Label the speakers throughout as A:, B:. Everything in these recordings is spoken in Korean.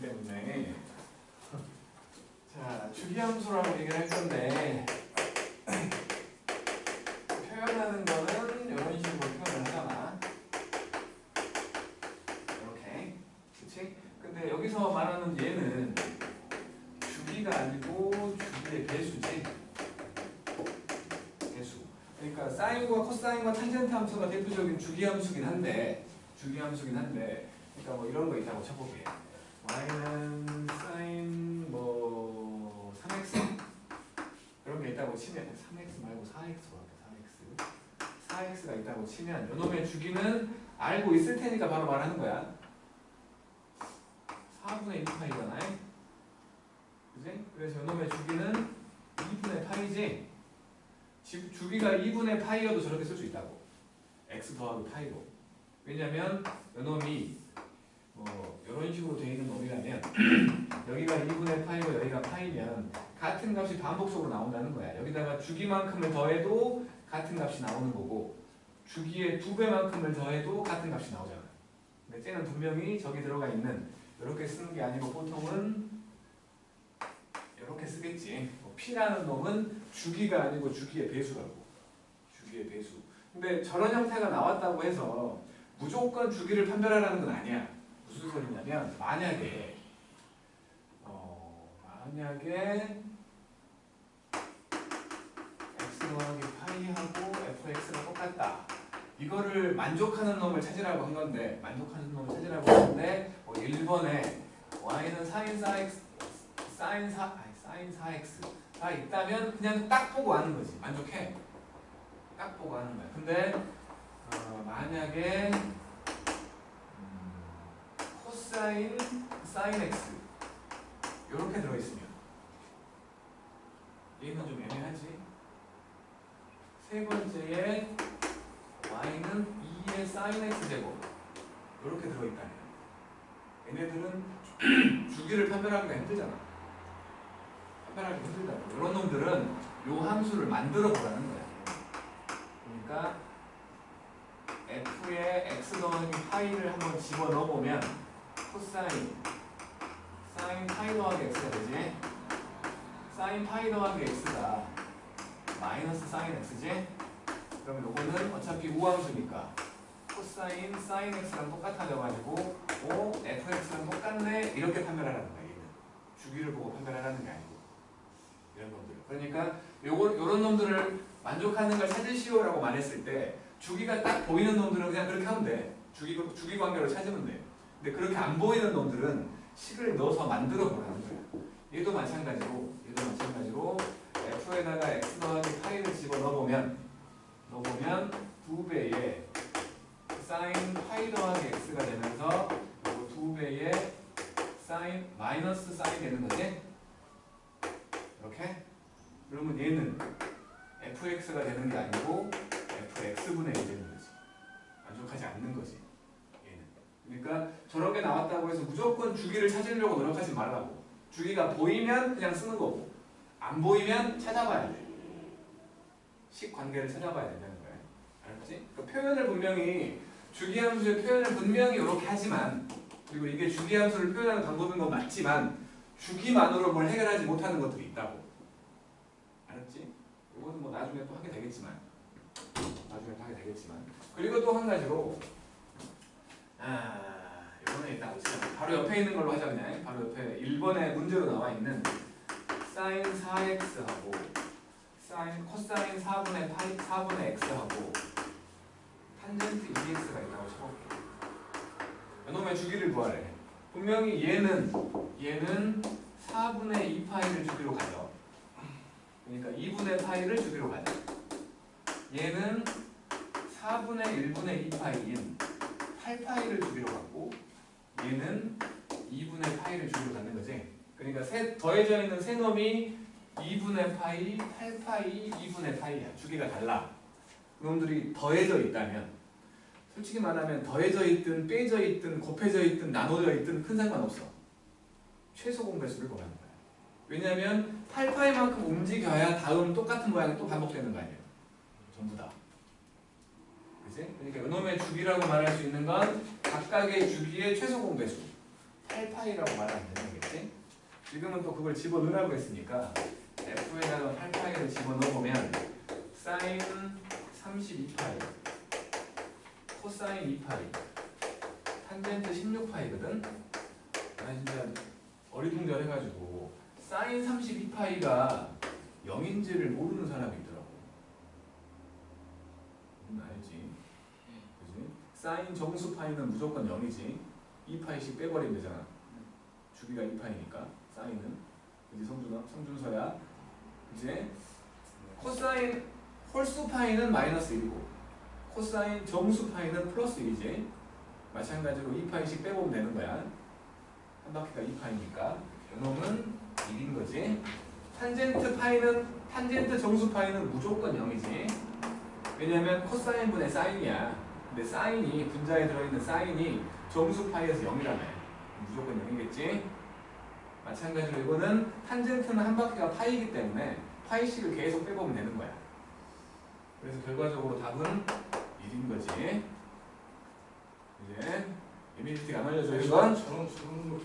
A: 때문에 자, 주기함수라고 얘기를 할 건데 표현하는 거는 이런 식으로 표현을 하잖아. 이렇게. 그치? 근데 여기서 말하는 얘는 주기가 아니고 주기의 배수지. 배수. 그러니까 사인과 코사인과 탄젠트 함수가 대표적인 주기함수긴 한데 그러니까 뭐 이런 거 있다고 쳐볼게. y는 사인 뭐 3x 그런 게 있다고 치면 3x 말고 4x로 할게. 4x가 있다고 치면 요놈의 주기는 알고 있을 테니까 바로 말하는 거야. 4분의 2파이잖아. 그지? 그래서 요놈의 주기는 2분의 파이지. 주기가 2분의 파이여도 저렇게 쓸 수 있다고. x 더하기 파이로. 왜냐면 요놈이 뭐 이런 식으로 되어 있는 놈이라면 여기가 2분의 파이고 여기가 파이면 같은 값이 반복적으로 나온다는 거야. 여기다가 주기만큼을 더해도 같은 값이 나오는 거고 주기의 2배만큼을 더해도 같은 값이 나오잖아. 근데 쟤는 분명히 저기 들어가 있는 이렇게 쓰는 게 아니고 보통은 이렇게 쓰겠지. P라는 놈은 주기가 아니고 주기의 배수라고. 주기의 배수. 근데 저런 형태가 나왔다고 해서 무조건 주기를 판별하라는 건 아니야. 무슨 소리냐면 만약에 x 더하기 파이하고 fx가 똑같다. 이거를 만족하는 놈을 찾으라고 한 건데 1번에 y는 sin 4x가 있다면 그냥 딱 보고 아는 거지. 만족해. 딱 보고 아는 거야. 근데 만약에 코사인 sin x 이렇게 들어있으면 얘는 좀 애매하지. 세 번째에 y는 2의 sin x 제곱 이렇게 들어있다면 얘네들은 주기를 판별하기가 힘들잖아. 판별하기 힘들다고. 이런 놈들은 요 함수를 만들어 보라는 거야. 그러니까 f에 x 더하기 파이를 한번 집어넣어 보면 코사인 사인 파이 더하기 x가 되지. 사인 파이 더하기 x가 마이너스 사인 x지. 그러면 요거는 어차피 우함수니까 코사인 사인 x랑 똑같아져가지고 fx랑 똑같네 이렇게 판별하라는 거야. 얘는 주기를 보고 판별하라는 게 아니고 이런 놈들. 그러니까 요런 놈들을 만족하는 걸 찾으시오라고 말했을 때 주기가 딱 보이는 놈들은 그냥 그렇게 하면 돼. 주기 관계로 찾으면 돼. 근데 그렇게 안 보이는 놈들은 식을 넣어서 만들어 보라는 거야. 얘도 마찬가지로 f에다가 x 더하기 파이를 집어 넣어보면 2배의 sin 파이 더하기 x가 되면서 그리고 2배의 sin 마이너스 sin 되는 거지. 이렇게. 그러면 얘는 fx가 되는 게 아니고 fx분의 1 되는 거지. 만족하지 않는 거지. 얘는. 그러니까 저런 게 나왔다고 해서 무조건 주기를 찾으려고 노력하지 말라고. 주기가 보이면 그냥 쓰는 거고 안 보이면 찾아봐야 돼. 식 관계를 찾아봐야 된다는 거야. 알았지? 그러니까 표현을 분명히 주기함수의 표현을 분명히 이렇게 하지만 그리고 이게 주기함수를 표현하는 방법인 건 맞지만 주기만으로 뭘 해결하지 못하는 것들이 있다고. 알았지? 이거는 뭐 나중에 또 하게 되겠지만 그리고 또 한 가지로 이거는 일단 바로 옆에 있는 걸로 하자. 그냥 바로 옆에 1번에 문제로 나와 있는 sin 4x하고 코사인 4분의 x하고 탄젠트 2x가 있다고 쳐볼게. 이놈의 주기를 구하래. 분명히 얘는 4분의 2파이를 주기로 가죠. 그러니까 2분의 파이를 주기로 가죠. 얘는 4분의 1분의 2파이인 8파이를 주기로 갖고 얘는 2분의 파이를 주기로 갖는 거지. 그러니까 더해져 있는 세 놈이 2분의 파이, 8파이, 2분의 파이야. 주기가 달라. 그놈들이 더해져 있다면 솔직히 말하면 더해져 있든 빼져 있든 곱해져 있든 나눠져 있든 큰 상관없어. 최소 공배수를 구하는 거야. 왜냐하면 8파이만큼 움직여야 다음 똑같은 모양이 또 반복되는 거 아니에요. 전부 다. 그치? 그러니까 이놈의 주기라고 말할 수 있는 건 각각의 주기의 최소 공배수. 8파이라고 말하면 되는 거겠지? 지금은 또 그걸 집어넣으라고 했으니까 f에다가 8파이를 집어넣어보면 사인 32파이, 코사인 2파이, 탄젠트 16파이거든? 아 진짜 어리둥절해가지고 사인 32파이가 0인지를 모르는 사람이 있더라고. 알지? 그지? 사인 정수 파이는 무조건 0이지. 2파이씩 빼버리면 되잖아. 주기가 2파이니까 사인은. 그지 성준서야. 그지? 코사인 홀수 파이는 마이너스 1이고 코사인 정수 파이는 플러스 1이지. 마찬가지로 2파이씩 빼보면 되는 거야. 한 바퀴가 2파이니까 요놈은 1인 거지. 탄젠트 정수 파이는 무조건 0이지. 왜냐면 코사인분의 사인이야. 근데 사인이 분자에 들어있는 사인이 정수 파이에서 0이라며. 무조건 0이겠지. 마찬가지로 이거는 탄젠트는 한 바퀴가 파이이기 때문에 파이씩을 계속 빼보면 되는 거야. 그래서 결과적으로 답은 1인 거지. 이제 이미지티가 안 알려줘 이건?
B: 저런 거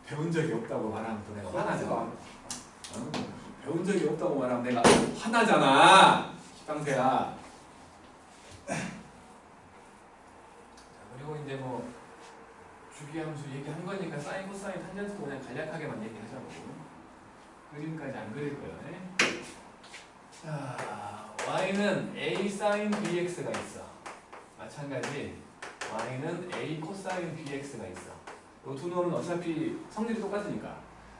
A: 배운 적이 없다고 말하면 또 내가 화나잖아. 배운 적이 없다고 말하면 내가 화나잖아. 식당새야. 그리고 이제 뭐 주기함수 얘기한 거니까 사인, 코사인, 탄젠트도 그냥 간략하게만 얘기하자고. 그림까지 안 그릴 거예요. 자, y는 a sin bx가 있어. 마찬가지 y는 a 코사인 bx가 있어. 이 두 놈은 어차피 성질이 똑같으니까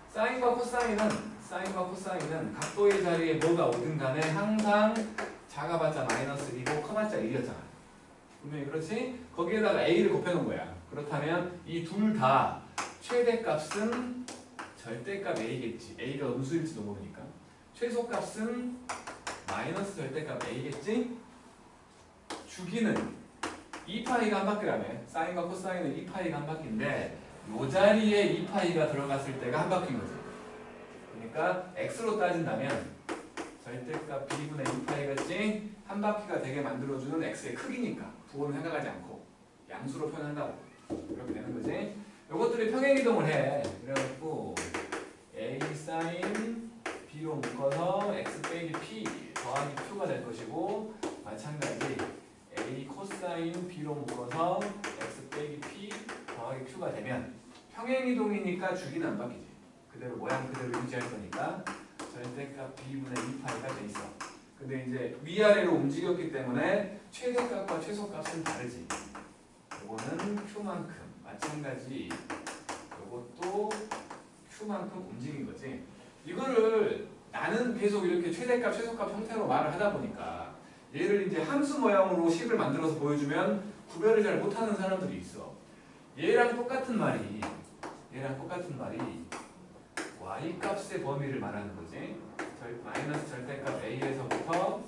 A: 사인과 코사인은 각도의 자리에 뭐가 오든 간에 항상 작아봤자 마이너스 1이고 커봤자 1이었잖아. 분명히 그렇지? 거기에다가 a를 곱해놓은 거야. 그렇다면 이 둘 다 최대값은 절대값 a겠지. a가 음수일지도 모르니까. 최소값은 마이너스 절대값 a겠지? 주기는 2파이가 한 바퀴라며. 사인과 코사인은 2파이가 한 바퀴인데 이 자리에 2파이가 들어갔을 때가 한 바퀴인 거지. 그러니까 x로 따진다면 절대값 b분의 2파이겠지? 한 바퀴가 되게 만들어주는 x의 크기니까 부호는 생각하지 않고 양수로 표현한다고. 그렇게 되는 거지. 이것들이 평행이동을 해. 그래갖고 a sin b로 묶어서 x 빼기 p 더하기 q가 될 것이고 마찬가지 a 코사인 b로 묶어서 x 빼기 p 더하기 q가 되면 평행이동이니까 주기는 안 바뀌지. 그대로 모양 그대로 유지할 거니까 절대값 b분의 2파이가 돼 있어. 근데 이제 위아래로 움직였기 때문에 최대값과 최소값은 다르지. 이거는 q만큼 마찬가지 이것도 q만큼 움직인 거지. 이거를 나는 계속 이렇게 최대값 최소값 형태로 말을 하다 보니까 얘를 이제 함수 모양으로 식을 만들어서 보여주면 구별을 잘 못하는 사람들이 있어. 얘랑 똑같은 말이 y 값의 범위를 말하는 거지. 마이너스 절대값 a에서부터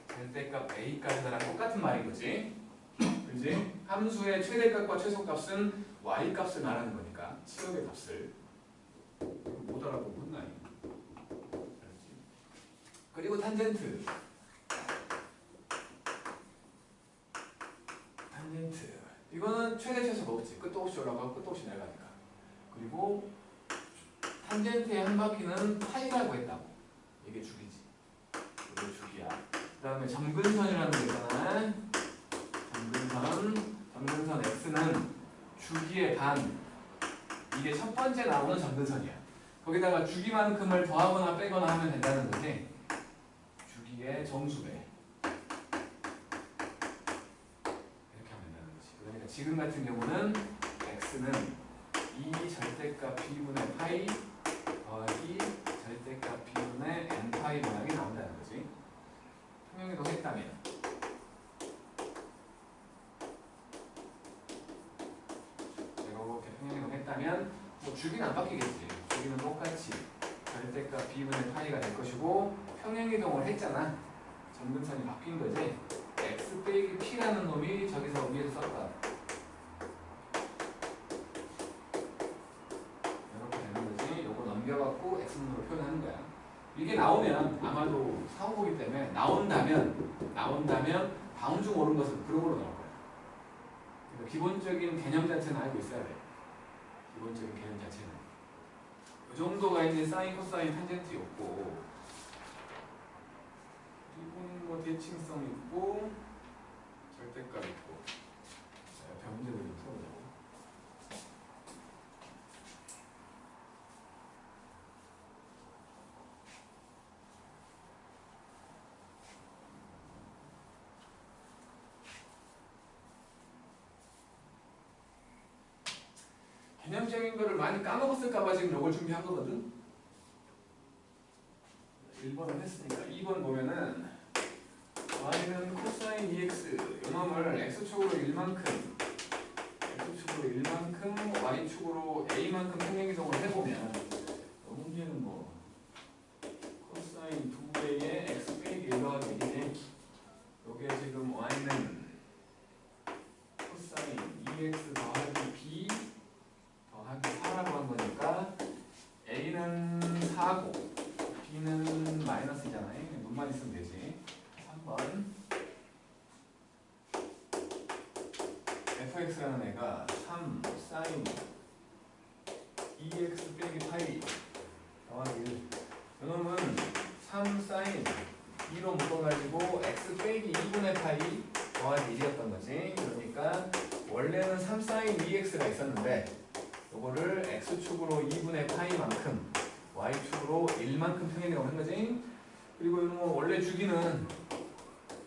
A: 절대값 a까지랑 똑같은 말인 거지. 그지? 함수의 최대값과 최소값은 y 값을 말하는 거니까 치역의 값을 못 알아보고 혼나요. 그리고 탄젠트 이거는 최대 최소가 없지. 끝도 없이 올라가고 끝도 없이 내려가니까. 그리고 탄젠트의 한 바퀴는 파이라고 했다고. 이게 주기지. 이게 주기야. 그 다음에 점근선이라는 거 있잖아. 점근선 x는 주기의 반. 이게 첫 번째 나오는 점근선이야. 거기다가 주기만큼을 더하거나 빼거나 하면 된다는 거지. 주기의 정수배. 이렇게 하면 된다는 거지. 그러니까 지금 같은 경우는 x는 2 절대값 b분의 파이 더하기 절대값 b분의 n파이 모양이 나온다는 거지. 평행이동 했다면 제가 이렇게 평행이동 했다면 뭐 주기는 안 바뀌겠지. 주기는 똑같이 절대값 b분의 파이가 될 것이고 평행이동을 했잖아. 점근선이 바뀐 거지. x 빼기 p라는 놈이 저기서 위에서 썼다. 이렇게 되는 거지. 요거 넘겨갖고 x문으로 표현하는 거야. 이게 나오면 아마도 사고보기 때문에 나온다면 다음 중 옳은 것은 그런 걸로 나올 거야. 그러니까 기본적인 개념 자체는 알고 있어야 돼. 기본적인 개념 자체는 이 정도가 이제 사인, 코사인, 탄젠트였고, 그리고는 뭐 대칭성 있고 절대값 있고. 자, 옆에 문제들 좀 풀어보자고. 개념적인 거를 많이 까먹었을까봐 지금 이걸 준비한 거거든. 1번은 했으니까 2번 보면은 y는 코사인 2x 요놈을 x축으로 1만큼 x축으로 1만큼 y축으로 a만큼 평행이동을 해보면 문제는 뭐 코사인 2배의 x 빼기 1 더하기 1이네. 요게 지금 y는 코사인 2x 더하기 b 더하기 4라고 한 거니까 a는 4고 b는 마이너스잖아요. 눈만 있으면 되지. 3번 fx라는 애가 3 사인 2x 빼기 파이 더하기 1. 이놈은 3 사인 2로 묶어가지고 x 빼기 2분의 파이 더하기 1이었던 거지. 그러니까 원래는 3 사인 2x가 있었는데 요거를 x축으로 2분의 파이만큼 y축으로 1만큼 평행이라고 한 거지. 그리고 이놈은 원래 주기는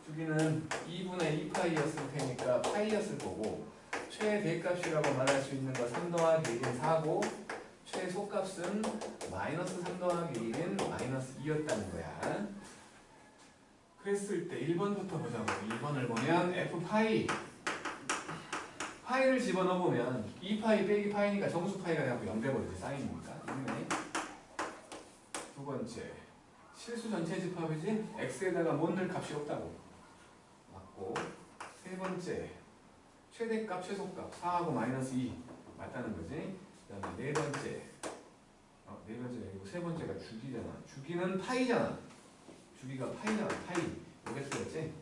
A: 2분의 2파이였을 테니까 파이였을 거고, 최대값이라고 말할 수 있는 거 3 더하기 1인 4고, 최소값은 마이너스 3 더하기 1인 마이너스 2였다는 거야. 그랬을 때 1번부터 보자고. 2번을 보면 f파이 파이를 집어넣어보면 2파이 빼기 파이니까 정수 파이가 되고 0 돼버리지. 사인이니까. 두 번째 실수 전체 집합이지 x에다가 못 넣을 값이 없다고 맞고, 세 번째 최대값 최소값 4하고 마이너스 2 맞다는 거지. 그 다음에 네 번째 아니고 세 번째가 주기잖아. 주기는 파이잖아. 주기가 파이잖아. 파이 이게 틀렸지.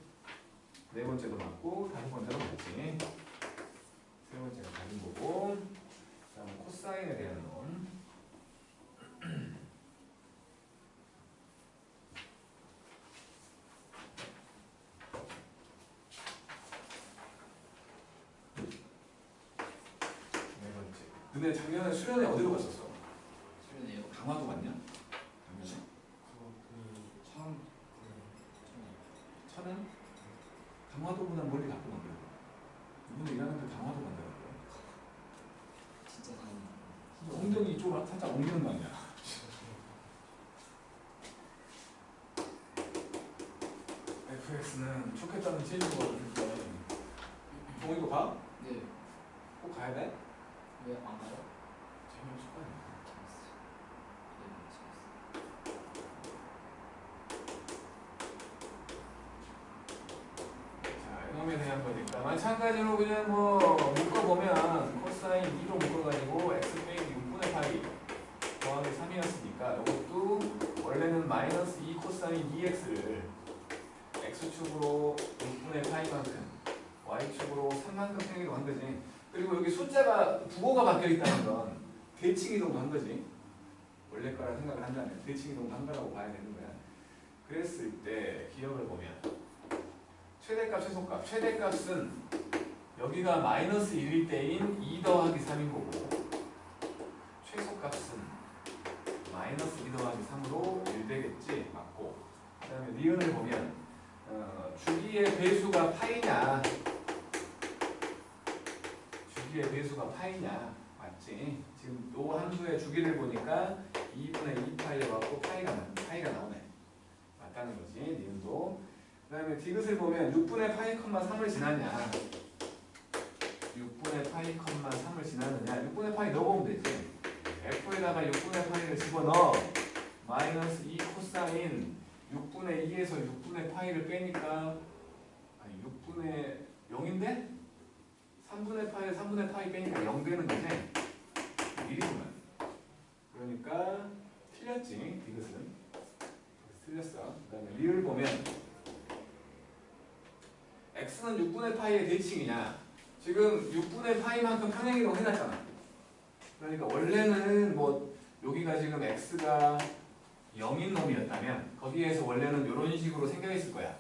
A: 네 번째도 맞고 다섯 번째도 맞지. 세 번째가 다른 거고, 그 다음에 코사인에 대한 놈. 근데 작년에 수련회 어디로 갔었어?
B: 수련회요?
A: 강화도 갔냐? 작년에? 천은? 강화도보다 멀리 갔구나. 이분들 일하는데 강화도 간다고요.
B: 진짜 다행이다.
A: 엉덩이 이쪽으로 살짝 옮기는 거 아니야? FX는 좋겠다는 제주도가 있는데 동이도 가?
B: 네.
A: 꼭 가야 돼?
B: 왜 안 가요?
A: 재미없을 거 아니야. 자, 이놈에 대한 거니까 마찬가지로 그냥 뭐 묶어보면 코사인 2로 묶어가지고 x 빼기 6분의 파이 더하기 3이었으니까 이것도 원래는 마이너스 2 코사인 2x를 x축으로 6분의 파이만큼 y축으로 3만큼 평행이라고 한 거지. 그리고 여기 숫자가 부호가 바뀌어 있다는 건 대칭 이동도 한 거지. 원래 거라 생각을 한다면 대칭 이동도 한 거라고 봐야 되는 거야. 그랬을 때 기억을 보면 최대값 최소값, 최대값은 여기가 마이너스 1일 때인 2 더하기 3인 거고, 최소값은 마이너스 2 더하기 3으로 1 되겠지. 맞고, 그 다음에 니은을 보면 주기의 배수가 파이냐, 주기의 배수가 파이냐 맞지? 지금 요 함수의 주기를 보니까 2분의 2파이에 갖고 파이가 나오네. 맞다는 거지. 니은도. 그 다음에 디귿을 보면 6분의 파이 컴마 3을 지났냐, 6분의 파이 컴마 3을 지났느냐, 6분의 파이 넣어보면 되지. f에다가 6분의 파이를 집어넣어 마이너스 2 코사인 6분의 2에서 6분의 파이를 빼니까 6분의 0인데 3분의 파이 3분의 파이 빼니까 0 되는 거지. 1이구만. 그러니까 틀렸지. 디귿은 틀렸어. 그 다음에 리을 보면 x는 6분의 파이의 대칭이냐, 지금 6분의 파이만큼 평행이동 해놨잖아. 그러니까 원래는 뭐 여기가 지금 x가 0인 놈이었다면 거기에서 원래는 이런 식으로 생겨 있을 거야.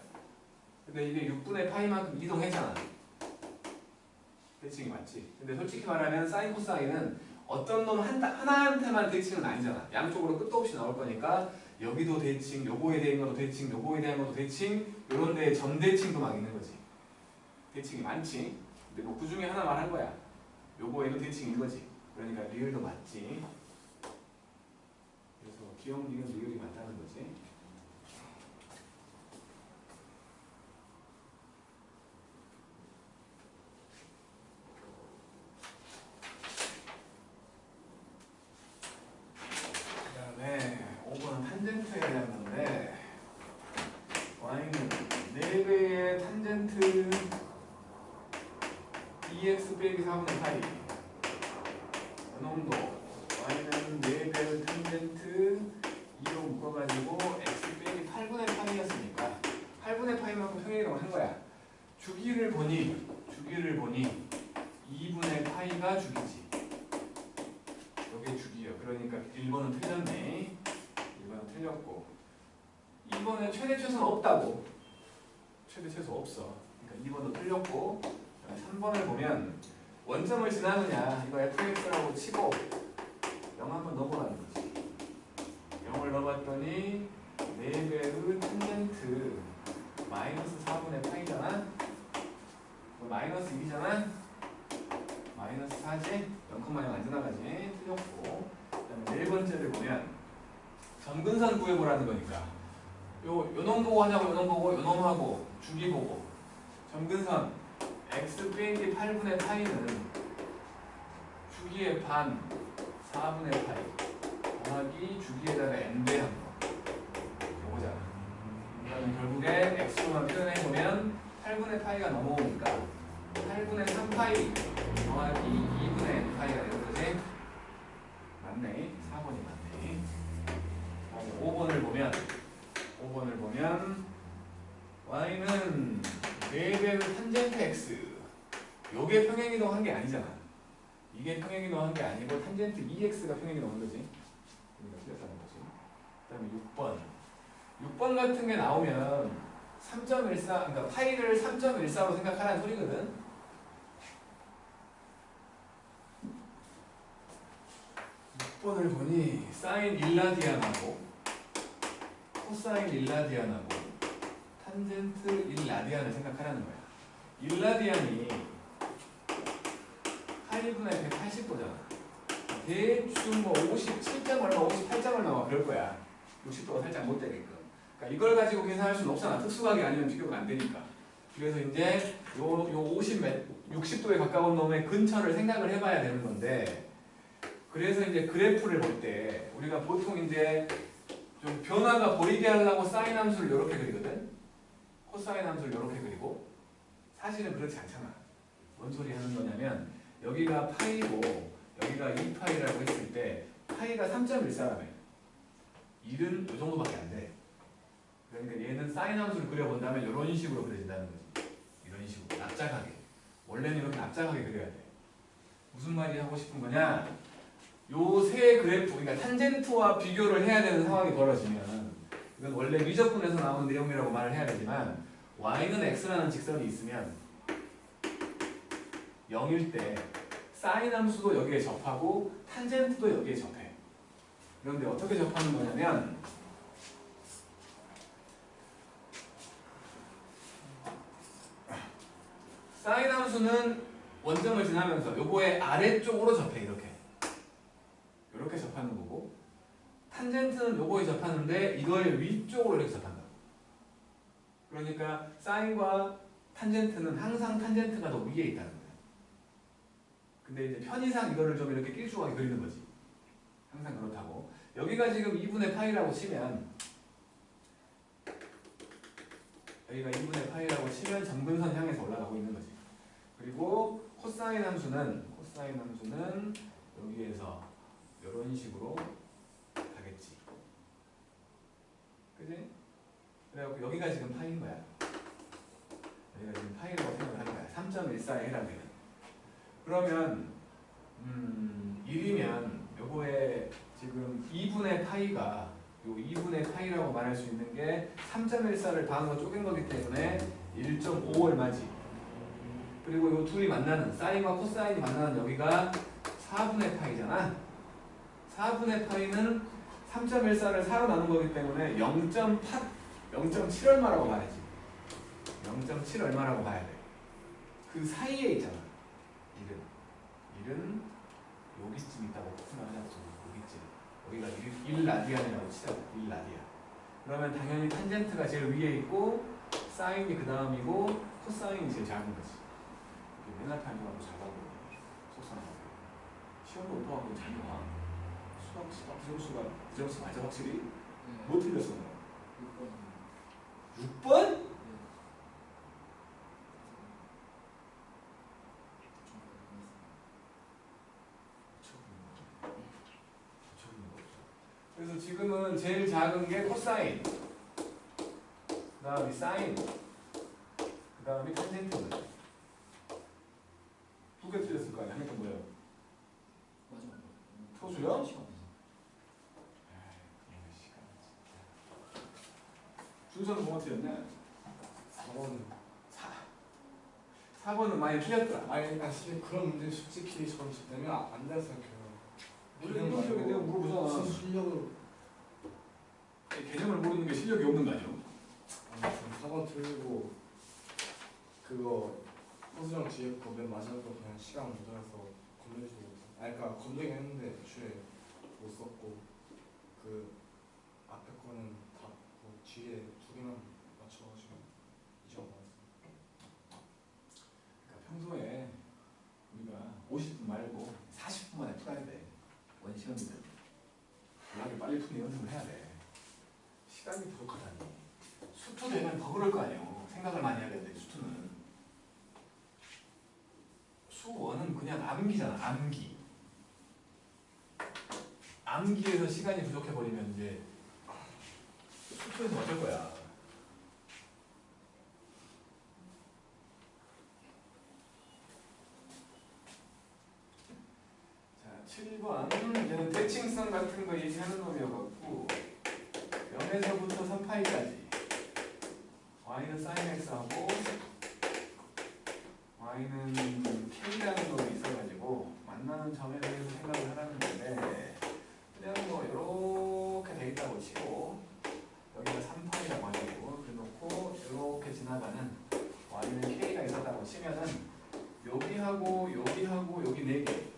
A: 근데 이게 6분의 파이만큼 이동했잖아. 대칭이 맞지? 근데 솔직히 말하면 사인 코사인은 어떤 놈 하나한테만 대칭은 아니잖아. 양쪽으로 끝도 없이 나올 거니까 여기도 대칭, 요거에 대한 것도 대칭, 요거에 대한 것도 대칭, 요런 데에 점대칭도 막 있는 거지. 대칭이 많지. 근데 뭐 그 중에 하나만 한 거야. 요거에도 대칭인 거지. 그러니까 리을도 맞지. 그래서 기억 니은 리을이 맞다는 거지. 그다음에 5번은 탄젠트에 대한 건데 y는 4배의 탄젠트 2x 빼기 4분의 파이 요놈도 y는 4배의 탄젠트 2로 묶어가지고 x 빼기 8분의 파이였으니까 8분의 파이만큼 평행이동을 한 거야. 주기를 보니 2분의 파이가 주기지. 이게 주기야. 그러니까 1번은 틀렸네. 1번은 틀렸고 2번에 최대 최소는 없다고. 최대 최소 없어. 그러니까 2번도 틀렸고 3번을 보면 원점을 지나느냐 이거 fx라고 치고 0 한번 넣어보라는 거지. 0을 넣어봤더니 4배의 탄젠트 마이너스 4분의 파이잖아. 마이너스 1이잖아. 마이너스 4지? 0,0 안 지나가지? 틀렸고. 그 다음에 4번째를 보면 점근선 구해보라는 거니까 요놈 보고 하자고. 요놈 보고 요놈 하고 주기 보고 점근선 x 빼기 8분의 파이는 주기의 반 4분의 파이 더하기 주기에다가 n배 한 거. 요거잖아. 그러면 결국에 x로만 표현해보면 8분의 파이가 넘어오니까 8분의 3파이 더하기 2분의 n파이가 되는 거지? 맞네. 4번이 맞네. 5번을 보면 y는 4배의 탄젠트 x 요게 평행이동 한 게 아니잖아. 이게 평행이동 한 게 아니고 탄젠트 2x가 평행이동 한 거지. 그러니까 틀렸다는 거지. 그 다음에 6번 같은 게 나오면 3.14 그러니까 파이를 3.14로 생각하라는 소리거든. 6번을 보니 사인 1라디안하고 코사인 1라디안하고 탄젠트 1라디안을 생각하라는 거야. 1라디안이 8분의 180도잖아. 대충 뭐 57점 얼마, 58점 얼마 그럴 거야. 60도가 살짝 못 되게끔. 그러니까 이걸 가지고 계산할 수는 없잖아. 특수각이 아니면 비교가 안 되니까. 그래서 이제 요 60도에 가까운 놈의 근처를 생각을 해봐야 되는 건데, 그래서 이제 그래프를 볼 때 우리가 보통 이제 좀 변화가 보이게 하려고 사인 함수를 이렇게 그리거든. 코사인 함수를 이렇게 그리고 사실은 그렇지 않잖아. 뭔 소리 하는 거냐면 여기가 파이고 여기가 2파이라고 했을 때 파이가 3.14라며 1은 이 정도밖에 안 돼. 그러니까 얘는 사인 함수를 그려본다면 이런 식으로 그려진다는 거지. 이런 식으로 납작하게. 원래는 이렇게 납작하게 그려야 돼. 무슨 말이 하고 싶은 거냐? 요 세 그래프, 그러니까 탄젠트와 비교를 해야 되는 상황이 벌어지면 이건 원래 미적분에서 나오는 내용이라고 말을 해야 되지만 y는 x라는 직선이 있으면 0일 때 사인 함수도 여기에 접하고 탄젠트도 여기에 접해. 그런데 어떻게 접하는 거냐면 사인 함수는 원점을 지나면서 요거의 아래쪽으로 접해. 이렇게 접하는 거고 탄젠트는 요거에 접하는데 이거의 위쪽으로 이렇게 접한다. 그러니까 사인과 탄젠트는 항상 탄젠트가 더 위에 있다는 거야. 근데 이제 편의상 이거를 좀 이렇게 길쭉하게 그리는 거지. 항상 그렇다고. 여기가 지금 2분의 파이라고 치면 여기가 2분의 파이라고 치면 점근선 향해서 올라가고 있는 거지. 그리고 코사인 함수는 여기에서 이런 식으로 가겠지. 그지? 그래갖고 여기가 지금 파이인 거야. 여기가 지금 파이라고 생각을 하는 거야. 3.14에 해당되는. 그러면 1이면 요거에 지금 2분의 파이가 요 2분의 파이라고 말할 수 있는 게 3.14를 반으로 쪼갠 거기 때문에 1.5 얼마지. 그리고 요 둘이 만나는 사인과 코사인이 만나는 여기가 4분의 파이잖아. 4분의 파이는 3.14를 4로 나눈 거기 때문에 0.7 얼마라고 봐야지. 0.7 얼마라고 봐야 돼. 그 사이에 있잖아. 1은 여기쯤 있다고 생각하자. 여기쯤. 여기가 1라디안이라고 치자. 1라디안. 그러면 당연히 탄젠트가 제일 위에 있고 사인이 그 다음이고 코사인이 제일 작은 거지. 맨날 타임하고 작아보고 속상하고. 시험도 못 봐갖고 잘 나와. 수학 부정수 맞아 확실히?
B: 네.
A: 뭐 틀렸어?
B: 6번.
A: 6번? 그래서 지금은 제일 작은 게 코사인, 그 다음이 사인, 그 다음이 탄젠트인 거죠. 두 개 틀렸을 거 아니야? 한 개 뭐예요?
B: 맞아.
A: 소수요? 순서는 뭐가 틀렸냐? 4번은 많이 틀렸더라.
C: 아니 사실 그런 문제 솔직히 저는 내면 안 된다고 생각해요.
A: 원래 이런 식으로 내가 물어보잖아.
C: 실력으로
A: 개념을 모르는 게 실력이 없는 거 아니에요?
C: 4번 틀리고 그거 호수정 뒤에 거 맨 마지막 거 그냥 시간 모자라서 검열해주고 아니 그러니까 검정이 했는데 애초에 못 썼고 그 앞에 거는 다 뭐 뒤에 두 개만 맞춰가지고 2점 맞았어요.
A: 그러니까 평소에 우리가 50분 말고 40분 만에 풀어야 돼. 원시험이든. 연락이 빨리 푸는 연습을 해야 돼. 시간이 부족하다니. 수투 되면 더 그럴 거 아니에요. 생각을 많이 해야 되는데 수투는. 수원은 그냥 암기잖아. 암기. 암기에서 시간이 부족해버리면 이제 수투에서 어쩔 거야. 자, 7번. 이제는 대칭성 같은 거 얘기하는 놈이어갖고 0에서부터 3파이까지 y는 sin x하고 y는 k라는 놈이 있어가지고 만나는 점에 대해서 생각을 하라는 건데 그냥 뭐 이렇게 돼 있다고 치고 여기가 3파이라고 하고 그래놓고 이렇게 지나가는 y는 k가 있었다고 치면은 여기하고 여기하고 여기 4개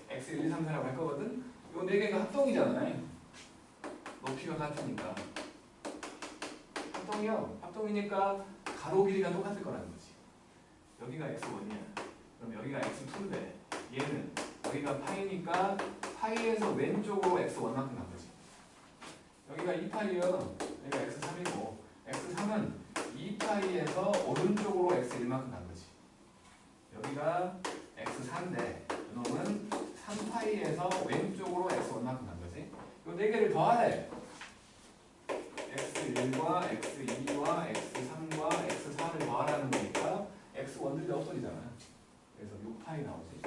A: x 1, 2, 3, 4라고 할 거거든? 요 4개가 합동이잖아요. 높이가 같으니까. 합동이니까 가로 길이가 똑같을 거라는 거지. 여기가 x1이야. 그럼 여기가 x2인데 얘는 여기가 파이니까 파이에서 왼쪽으로 x1만큼 간 거지. 여기가 2파이요. 여기가 x3이고 x3은 2파이에서 오른쪽으로 x1만큼 간 거지. 여기가 x4인데 이놈은 3파이에서 왼쪽으로 x1만큼 간 거지. 이 4개를 더하래. x1과 x2와 x3과 x4를 더하라는 거니까 x1들이 없어지잖아. 그래서 6파이 나오지.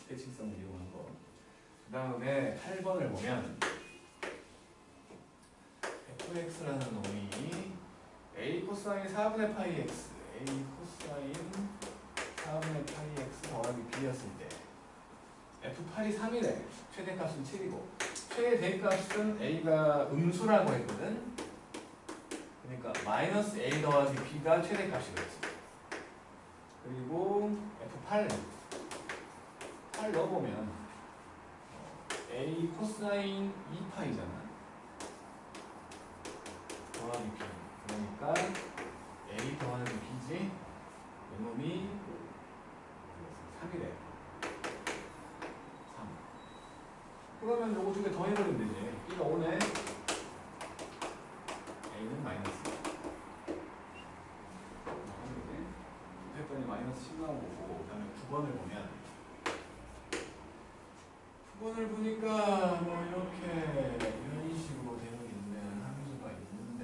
A: 대칭성을 이용한 거. 그 다음에 8번을 보면 fx라는 놈이 a 코사인 4분의 파이 x a 코사인 4분의 파이 x 더하기 b였을 때 f8이 3이래. 최대값은 7이고 최대값은 a가 음수라고 했거든. 그러니까 마이너스 a 더하기 b가 최대값이겠지. 그리고 f8 넣어보면 a 코사인 2파이잖아. 더하기 b. 그러니까 a 더하기 b지. 이놈이 3이래. 3. 그러면 요거 두 개 더 해버리면 되지. b가 5네. a는 마이너스. 했더니 마이너스 10 나오고, 그 다음에 9번을 보면 9번을 보니까 뭐 이렇게 이런 식으로 되어 있는 함수가 있는데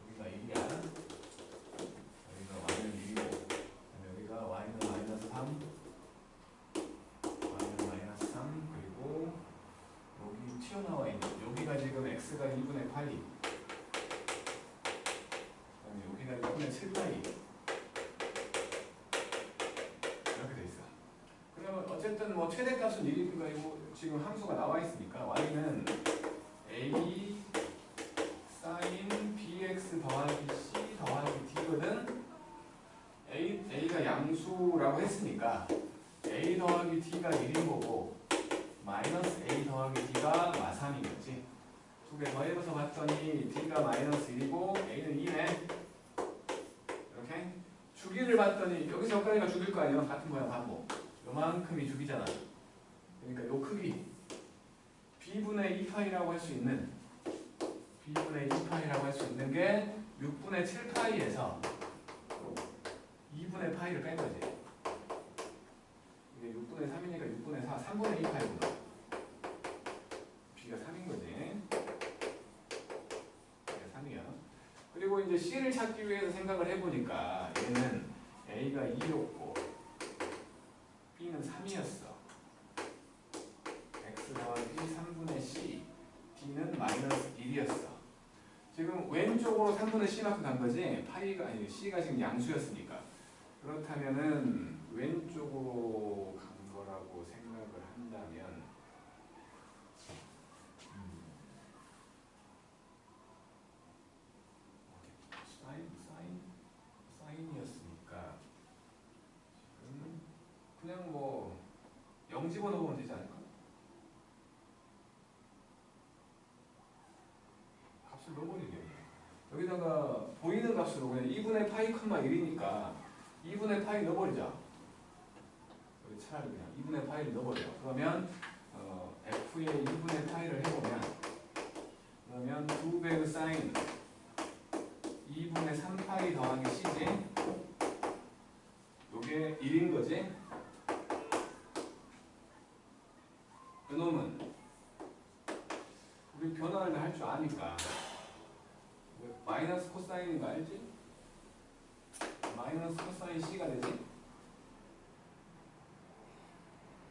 A: 여기가 1이야. 여기가 y는 1이고 여기가 y는 2분의 파이. 그다음에 여기가 2분의 7파이. 이렇게 돼 있어. 그러면 어쨌든 뭐 최대값은 1이니까 이거 지금 함수가 나와 있으니까 y는 a sin bx 더하기 c 더하기 d거든. a가 양수라고 했으니까 a 더하기 d가 1인 거고 마이너스 a 더하기 d가 마삼인 거지. 두 개 더해서 봤더니 d가 마이너스 1이고 a는 2네. 이렇게 주기를 봤더니 여기서 여기까지가 주기일 거 아니야. 같은 거야 반복. 요만큼이 주기잖아. 그러니까 요 크기 b분의 2파이라고 할 수 있는 b분의 2파이라고 할 수 있는 게 6분의 7파이에서 2분의 파이를 뺀 거지. 이게 6분의 3이니까 6분의 4, 3분의 2파이구나. b가 3인 거지. b가 3이야. 그리고 이제 c를 찾기 위해서 생각을 해보니까 얘는 a가 2였고 b는 3이었어. x 더하기 3분의 c, d는 마이너스 1이었어. 지금 왼쪽으로 3분의 c만큼 간 거지. 파이가 아니 c가 지금 양수였으니까. 그렇다면은 왼쪽으로 간 거라고 생각을 한다면 사인이었으니까 지금 그냥 뭐 0 집어넣으면 되지 않을까? 값을 넣어버리게. 여기다가 보이는 값으로 그냥 2분의 파이 컴마 1이니까 2분의 파이 넣어버리자. 여기 차라리 그냥 2분의 파이를 넣어버려. 그러면 f의 2분의 파이를 해보면 그러면 2배의 사인 2분의 3파이 더하기 c지. 요게 1인 거지. 그놈은 우리 변화를 할 줄 아니까 마이너스 코사인인 거 알지? 마이너스 코사인 c가 되지?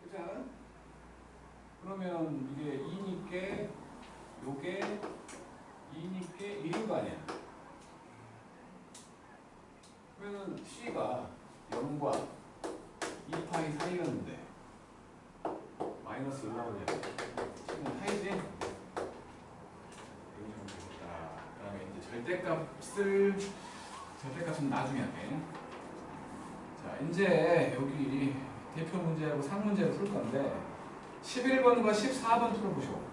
A: 그렇지 않아? 그러면 이게 2니까 요게 2니까 1인 거 아니야? 그러면 c가 0과 2파이 사이였는데 마이너스 1 나오냐? c는 파이지? 여기 좀 되겠다. 그 다음에 이제 절대값은 나중에 할게. 자, 이제 여기 대표 문제하고 상문제를 풀 건데 11번과 14번 풀어보시오.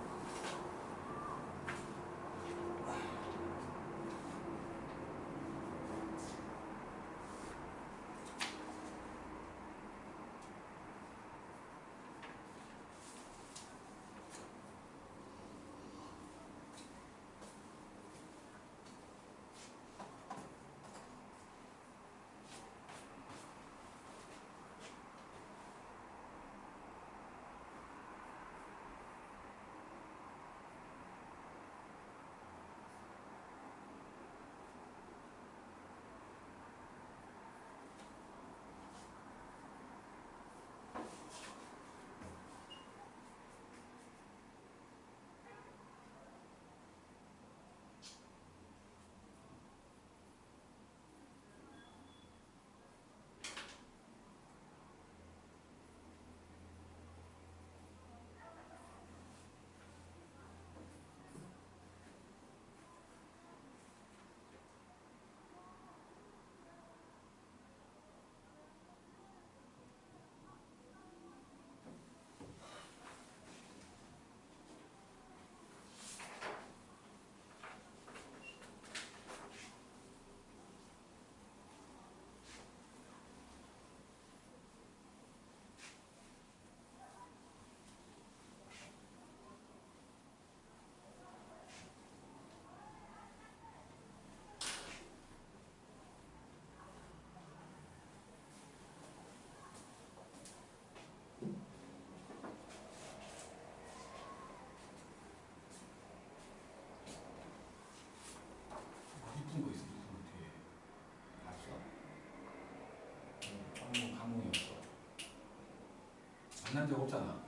A: 만난 적 없잖아.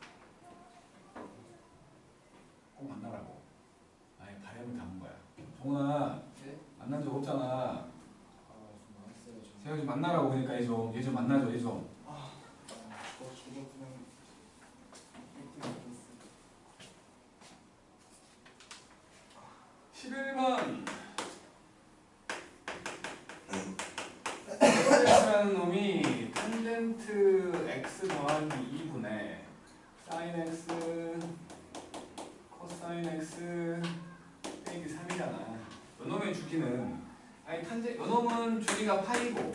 A: 꼭 만나라고. 아예 바람을 다 동훈아
B: 네?
A: 만난 적 없잖아.
B: 아좀 많았어요 좀.
A: 제가 좀 만나라고 그러니까 얘 좀 만나줘 얘 좀.
C: 저도 그냥
A: 11번 x라는 놈이 탄젠트 x 더하기 2분의 sin x 코사인 x 빼기 3이잖아. 요놈의 주기는 아니 요놈은 주기가 파이고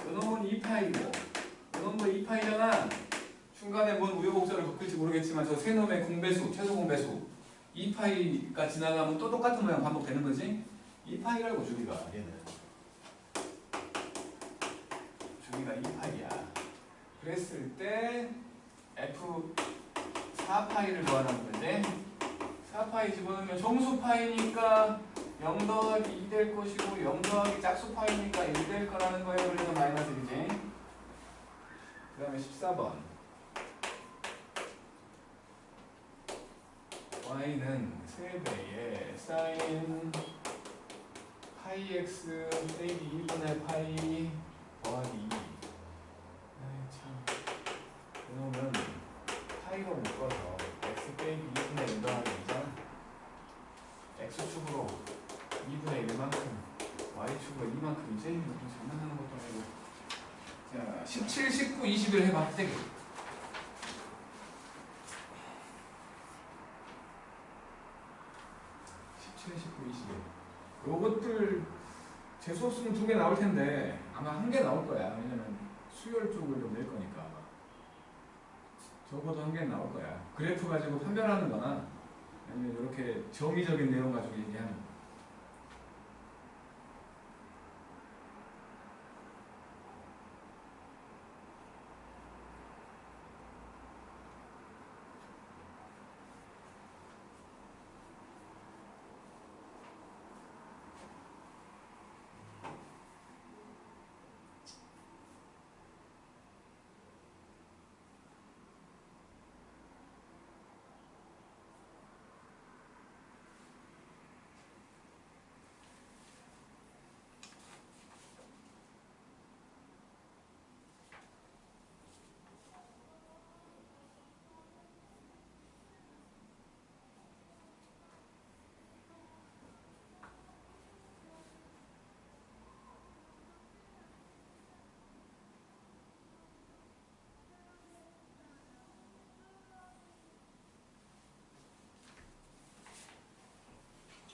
A: 요놈은 2파이고 요놈도 2파이잖아. 중간에 뭔 우여곡절을 겪을지 모르겠지만 저 세 놈의 공배수 최소 공배수 2파이가 지나가면 또 똑같은 모양 반복되는 거지? 2파이라고 주기가 얘는 주기가 2파이야. 그랬을 때 F 4파이를 구하라는 건데 4파이 집어넣으면 정수파이니까 0 더하기 2 될 것이고 0 더하기 짝수파이니까 1 될 거라는 거예요. 그래서 마이너스 1이지. 그 다음에 14번 y는 3배의 sin 파이 x 빼기 2분의 파이 더하기 2. 아이 참 이놈은 파이로 묶어서 x 빼기 2분의 1 더하기 2잖아. x축으로 2분의 1만큼 y축으로 2만큼이지? 장난하는 것도 아니고. 자 17, 19, 21 해봐. 3개. 17, 19, 21. 요것들 재수 없으면 2개 나올 텐데 아마 1개 나올 거야. 왜냐면 수열 쪽을 좀 낼 거니까. 적어도 1개 나올 거야. 그래프 가지고 판별하는 거나 아니면 이렇게 정의적인 내용 가지고 얘기하는 거.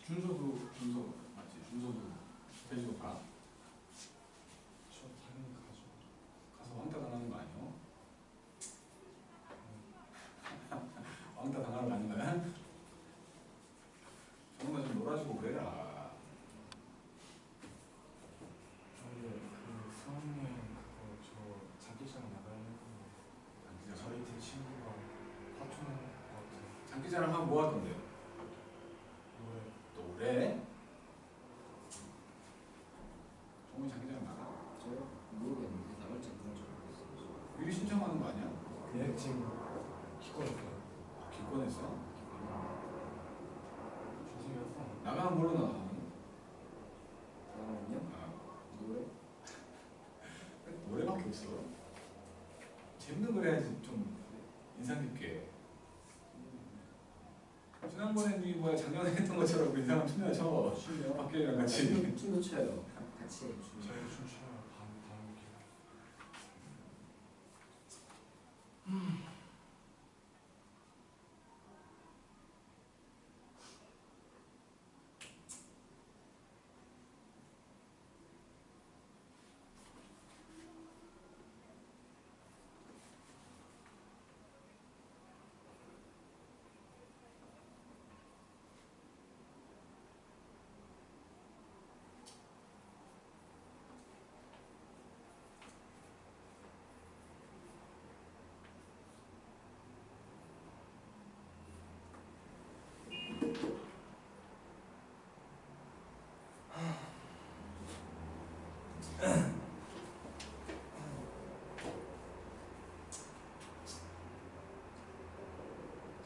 A: 준서도 맞지? 준서도 돼지고 가.
C: 저 당연히 가죠.
A: 가서 왕따 당하는 거 아니야? 왕따 당하러 가는 거야? 정말 좀 놀아주고 그래라.
C: 근데 그 수학여행 그거 저 자기장 나가는 거 저희 팀 친구가 파촌한 것 같아요.
A: 장기자랑 하면 뭐 할 건데요?
C: 노래
A: 노래? 정말 장기자랑 나가?
B: 저요? 모르겠는데 나갈지 안 나갈지 모르겠어요.
A: 미리 신청하는 거 아니야?
C: 그냥 지금 기권했어요.
A: 아, 기권했어?
C: 조심해서
A: 나가면 뭘로 나가?
B: 다음은요?
A: 아,
B: 노래?
A: 노래밖에 없어. 재밌는 걸 해야지 좀 인상 깊게. 지난번에 네 뭐야 작년에 했던 것처럼 그 이상한 춤이나 춰.
B: 춤이요?
A: 박계랑 같이.
B: 춤도 춰요. 같이 춤.
C: 저희 춤춰요. 다음 기회.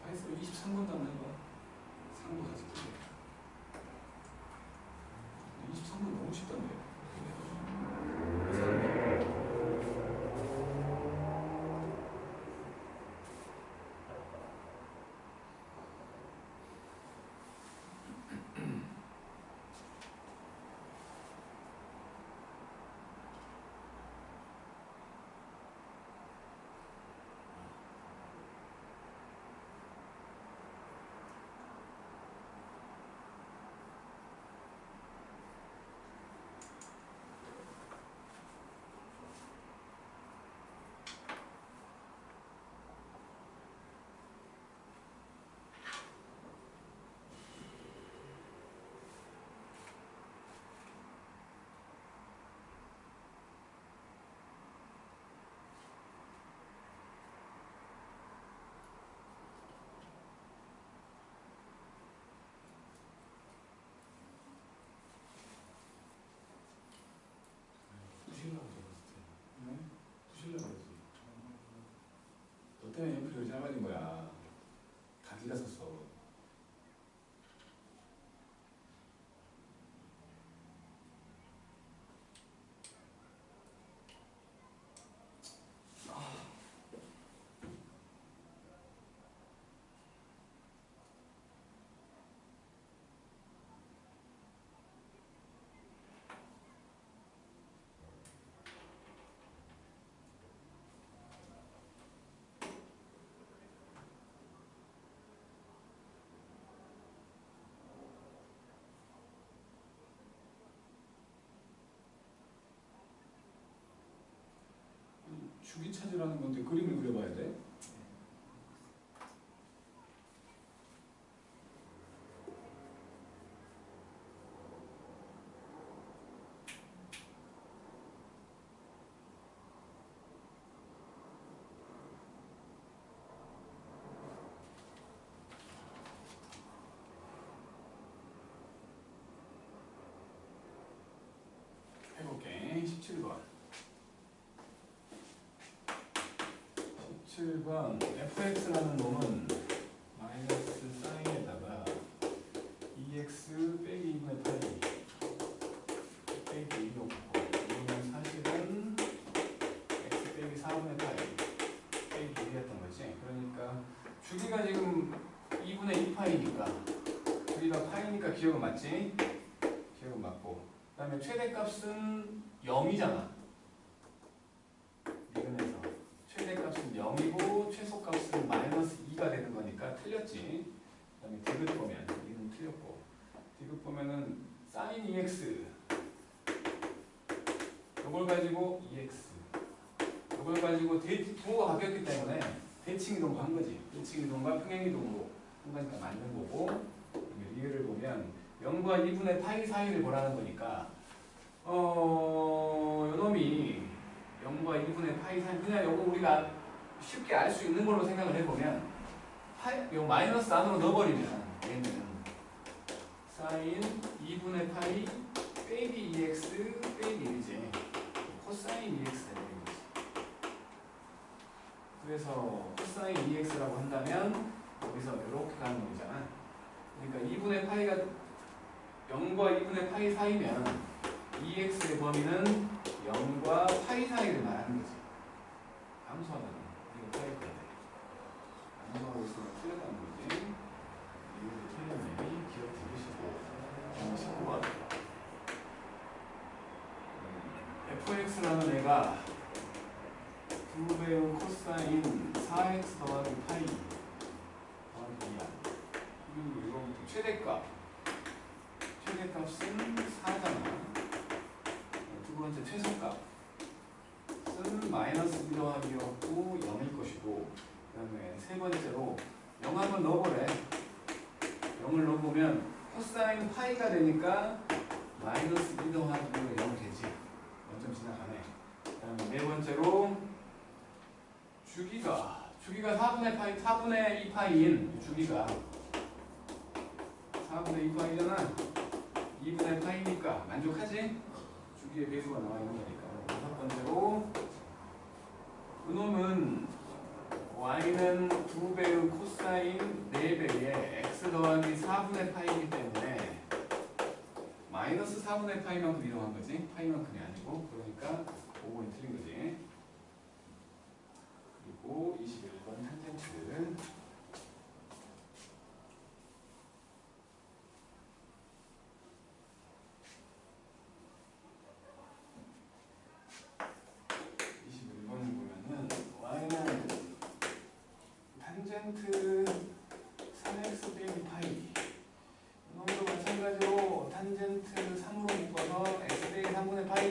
A: 다 했어. 23번 남는 거야. 상도 같이. 주기 찾으라는 건데 그림을 그려봐야 돼. 해볼게. 17번. 17번 fx라는 놈은 마이너스 사인에다가 2x 빼기 2분의 파이 빼기 2 놓고 이거는 사실은 x 빼기 4분의 파이 빼기 2였던 거지. 그러니까 주기가 지금 2분의 2파이니까 주기가 파이니까 기억은 맞지? 기억은 맞고 그 다음에 최대값은 0이잖아. 이근에서 최대값은 0이고 최소값은 마이너스 2가 되는 거니까 틀렸지. 그 다음에 디귿 보면 이는 틀렸고 디귿 보면은 sin 2x 이걸 가지고 2x 이걸 가지고 부호가 바뀌었기 때문에 대칭이동과 한 거지. 대칭이동과 평행이동으로 한 거니까 맞는 거고 이해를 보면 0과 2분의 파이 사이를 보라는 거니까 요놈이 0과 2분의 파이 사이 그냥 요거 우리가 쉽게 알 수 있는 걸로 생각을 해보면 요 마이너스 안으로 넣어버리면 얘는 사인 2분의 파이 빼기 2x 빼기 1이지 코사인 2x 되는 거지. 그래서 코사인 2x라고 한다면 여기서 이렇게 가는 거잖아. 그러니까 2분의 파이가 0과 2분의 파이 사이면 2x의 범위는 0과 파이 사이를 말하는 거지. 함수하다는 이거 빼야 돼. 함수하고 있으면 틀렸다는 거지. 이거 틀렸네. 기억 들으시고 19번 fx라는 애가 2배의 코사인 4x 더하기 파이 더하기 2야. 그리고 이거부터 최대값은 4잖아. 두 번째 최소값은 마이너스 2 더하기였고 0일 것이고 그 다음에 세 번째로 0 한번 넣어보래. 0을 넣어보면 코사인 파이가 되니까 마이너스 2 더하기로 0 되지. 0점 지나가네. 그 다음에 네 번째로 주기가 4분의 2파이인 주기가 4분의 2파이잖아. 2분의 파이니까 만족하지? 주기의 배수가 나와 있는 거니까. 다섯 번째로 그놈은 y는 2배의 코사인 4배의 x 더하기 4분의 파이이기 때문에 마이너스 4분의 파이만큼 이동한 거지. 파이만큼이 아니고. 그러니까 5번이 틀린 거지. 그리고 21번 탄젠트 21번 보면은 y는 탄젠트 3x 빼기 파이 이놈도 마찬가지로 탄젠트 3으로 묶어서 x 빼기 3분의 파이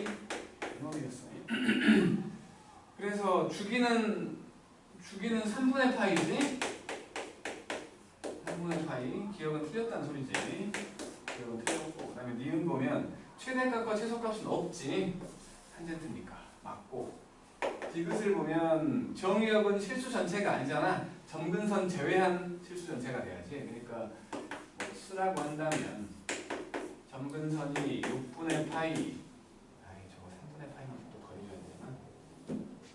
A: 이놈이었어요. 그래서 주기는 3분의 파이지? 3분의 파이 기억은 틀렸다는 소리지. 기억은 틀렸고 그 다음에 니은 보면 최대값과 최소값은 없지. 탄젠트니까 맞고 디귿을 보면 정의역은 실수 전체가 아니잖아. 점근선 제외한 실수 전체가 돼야지. 그러니까 뭐 수라고 한다면 점근선이 6분의 파이 저거 3분의 파이만 또 거리줘야 되나?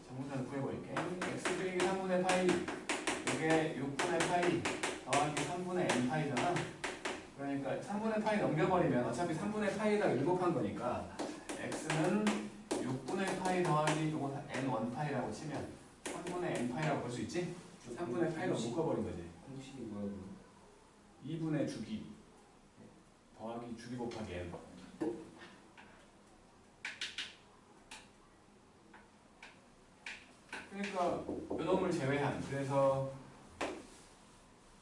A: 점근선 구해볼게. x 빼기 3분의 파이 이게 6분의 파이 더하기 3분의 n 파이잖아. 그러니까 3분의 파이 넘겨버리면 어차피 3분의 파이에다가 7한 거니까 x는 6분의 파이 더하기 이거 n1파이라고 치면 3분의 n파이라고 볼 수 있지? 3분의 파이로 묶어버린 거지.
B: 공식이 뭐야 그럼?
A: 2분의 주기 더하기 주기 곱하기 n. 그러니까 요놈을 제외한 그래서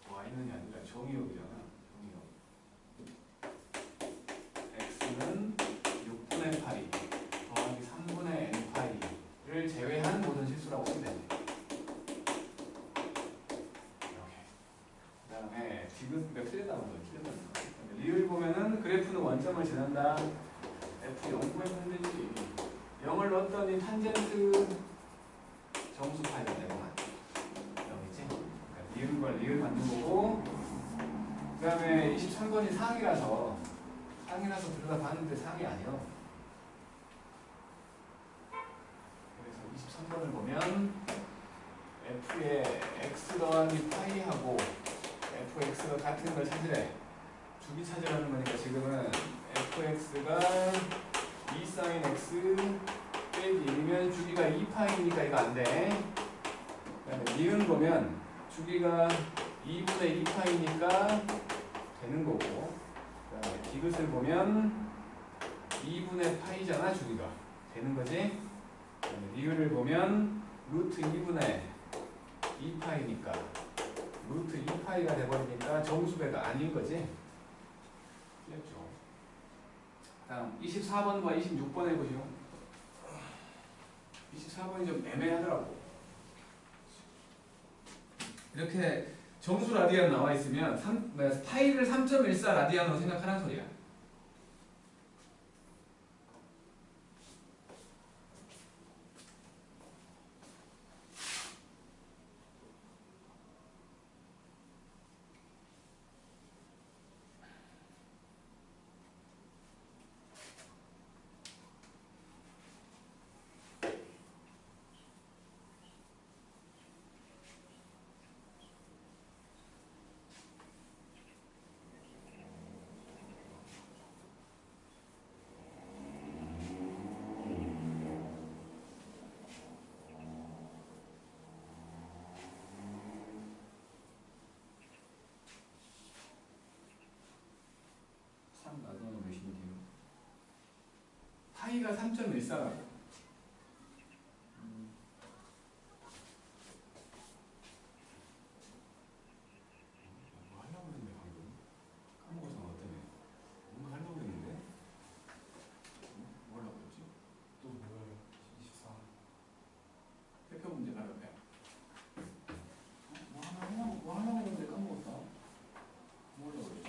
A: y는이 아니라 정의역이잖아. 정의역 x는 6분의 파이 더하기 3분의 n 파이를 제외한 대한 모든 실수라고 보면 되지. 이렇게. 그 다음에 디귿가 틀렸다고 너 틀렸다는 거. 리을 보면은 그래프는 원점을 지난다. F 0구했으면 되지. 0을 넣었더니 탄젠트 정수 파이가 되구만. 0이지? 그러니까 리을과 리을 만든 거고, 그 다음에 23번이 상이라서 들어가 봤는데 상이 아니요. 그래서 23번을 보면 F의 X 더하기 파이하고 FX가 같은 걸 찾으래. 주기 찾으라는 거니까 지금은 FX가 2 sin X 빼기 1이면 주기가 2파이니까 이거 안 돼. 그 다음에 니은 보면 주기가 2분의 2파이니까 되는 거고, 그 다음에 디귿을 보면 2분의 파이잖아, 주기가. 되는 거지? 그 다음에 리을을 보면 루트 2분의 2파이니까 루트 2파이가 돼버리니까 정수배가 아닌 거지? 틀렸죠. 다음 24번과 26번 해보시오. 24번이 좀 애매하더라고. 이렇게 정수 라디안 나와 있으면 파이를 3.14 라디안으로 생각하라는 소리야. 라디안은 몇이면 돼요? 파이가 3.14라고. 뭐 하려고 했는데 방금? 까먹어서 너 때문에. 뭔가 하려고 했는데? 뭐 하려고 했지?
C: 또 뭐예요? 24.
A: 대표 문제 바로 옆에. 뭐 하려고 했는데 까먹었다. 뭐 하려고 했지?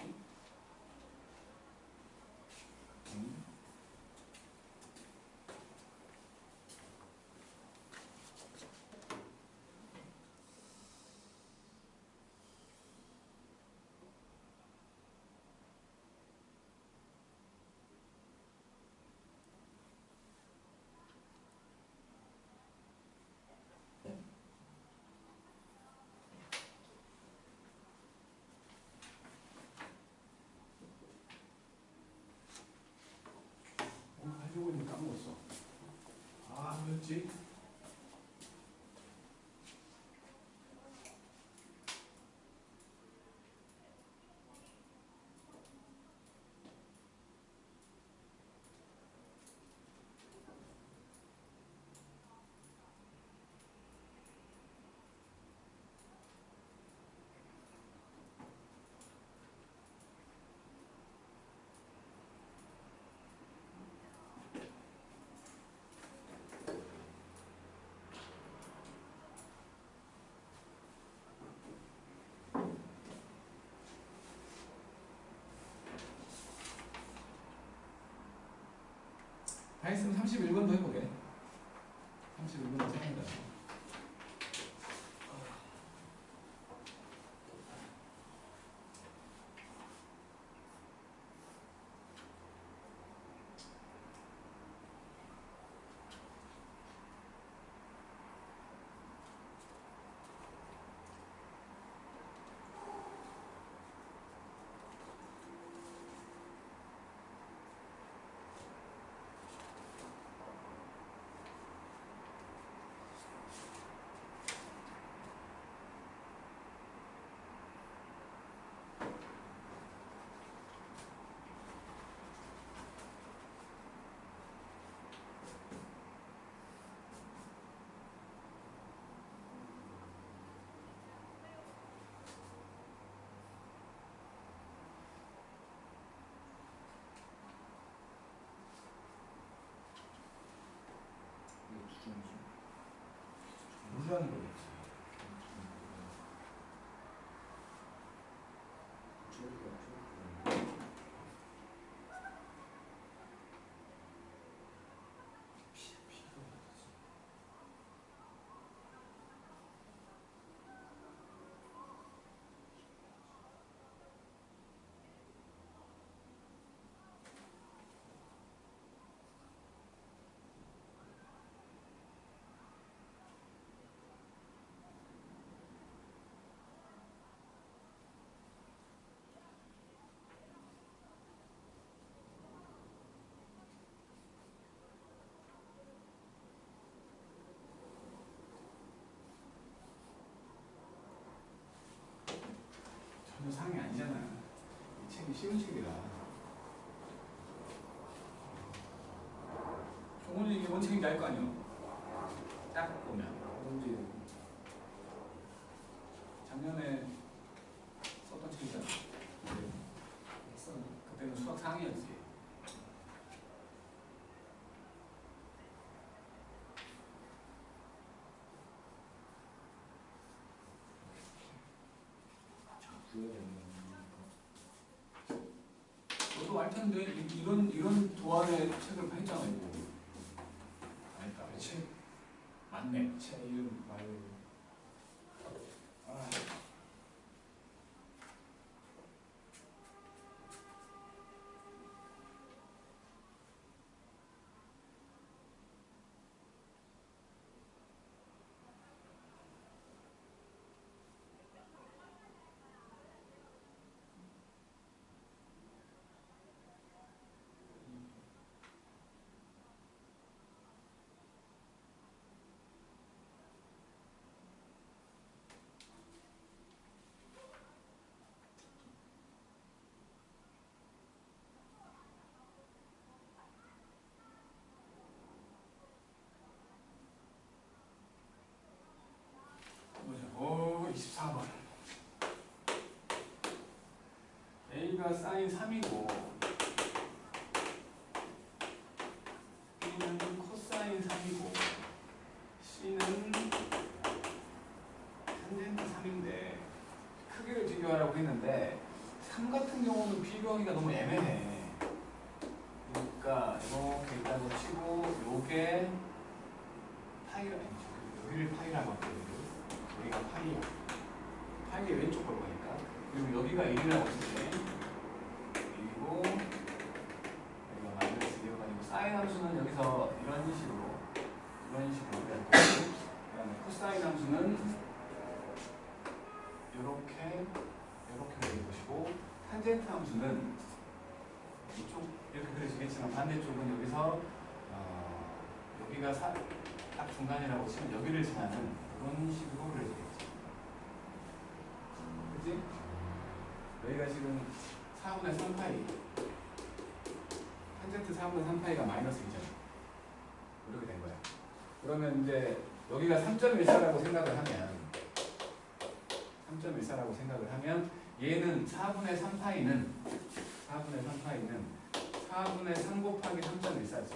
A: 하려고 했는데 까먹었어. 아, 뭐였지? 다 했으면 31번 더 해보게. 31번 더 생각나. 한다는 거겠지. 전혀 상이 아니잖아. 이 책이 쉬운 책이라. 종훈이 이게 뭔 책인지 알 거 아니야. 딱 보면.
C: 뭔지
A: 작년에 썼던 책이잖아. 그때는 수학 상이었지. 너도 알 텐데 이런 도안의 책을 했잖아 이거. 아니다.
C: 책
A: 맞네.
C: 이름 말고 아
A: 보자. 24번. A가 사인 3이고 B는 코사인 3이고 C는 탄젠트 3인데 크기를 비교하라고 했는데 3 같은 경우는 비교하기가 너무 애매해. 그러니까 이렇게 있다고 치고 요게 파이가 여기를 파이라고 할게요. 여기가 파이야. 파이의 왼쪽 걸 거니까. 그리고 여기가 1이라고 치지. 그리고 여기가 마이너스 2여가지고 사인 함수는 여기서 이런 식으로 할 거고, 그다음에 코사인 함수는 이렇게 그릴 것이고, 탄젠트 함수는 이쪽 이렇게 그려지겠지만 반대쪽은 여기서 여기가 딱 중간이라고 치면 여기를 지나는 그런 식으로 그려지겠지. 그치? 여기가 지금 4분의 3파이 탄젠트 4분의 3파이가 마이너스 2잖아. 이렇게 된 거야. 그러면 이제 여기가 3.14라고 생각을 하면 얘는 4분의 3파이는 4분의 3 곱하기 3.14지.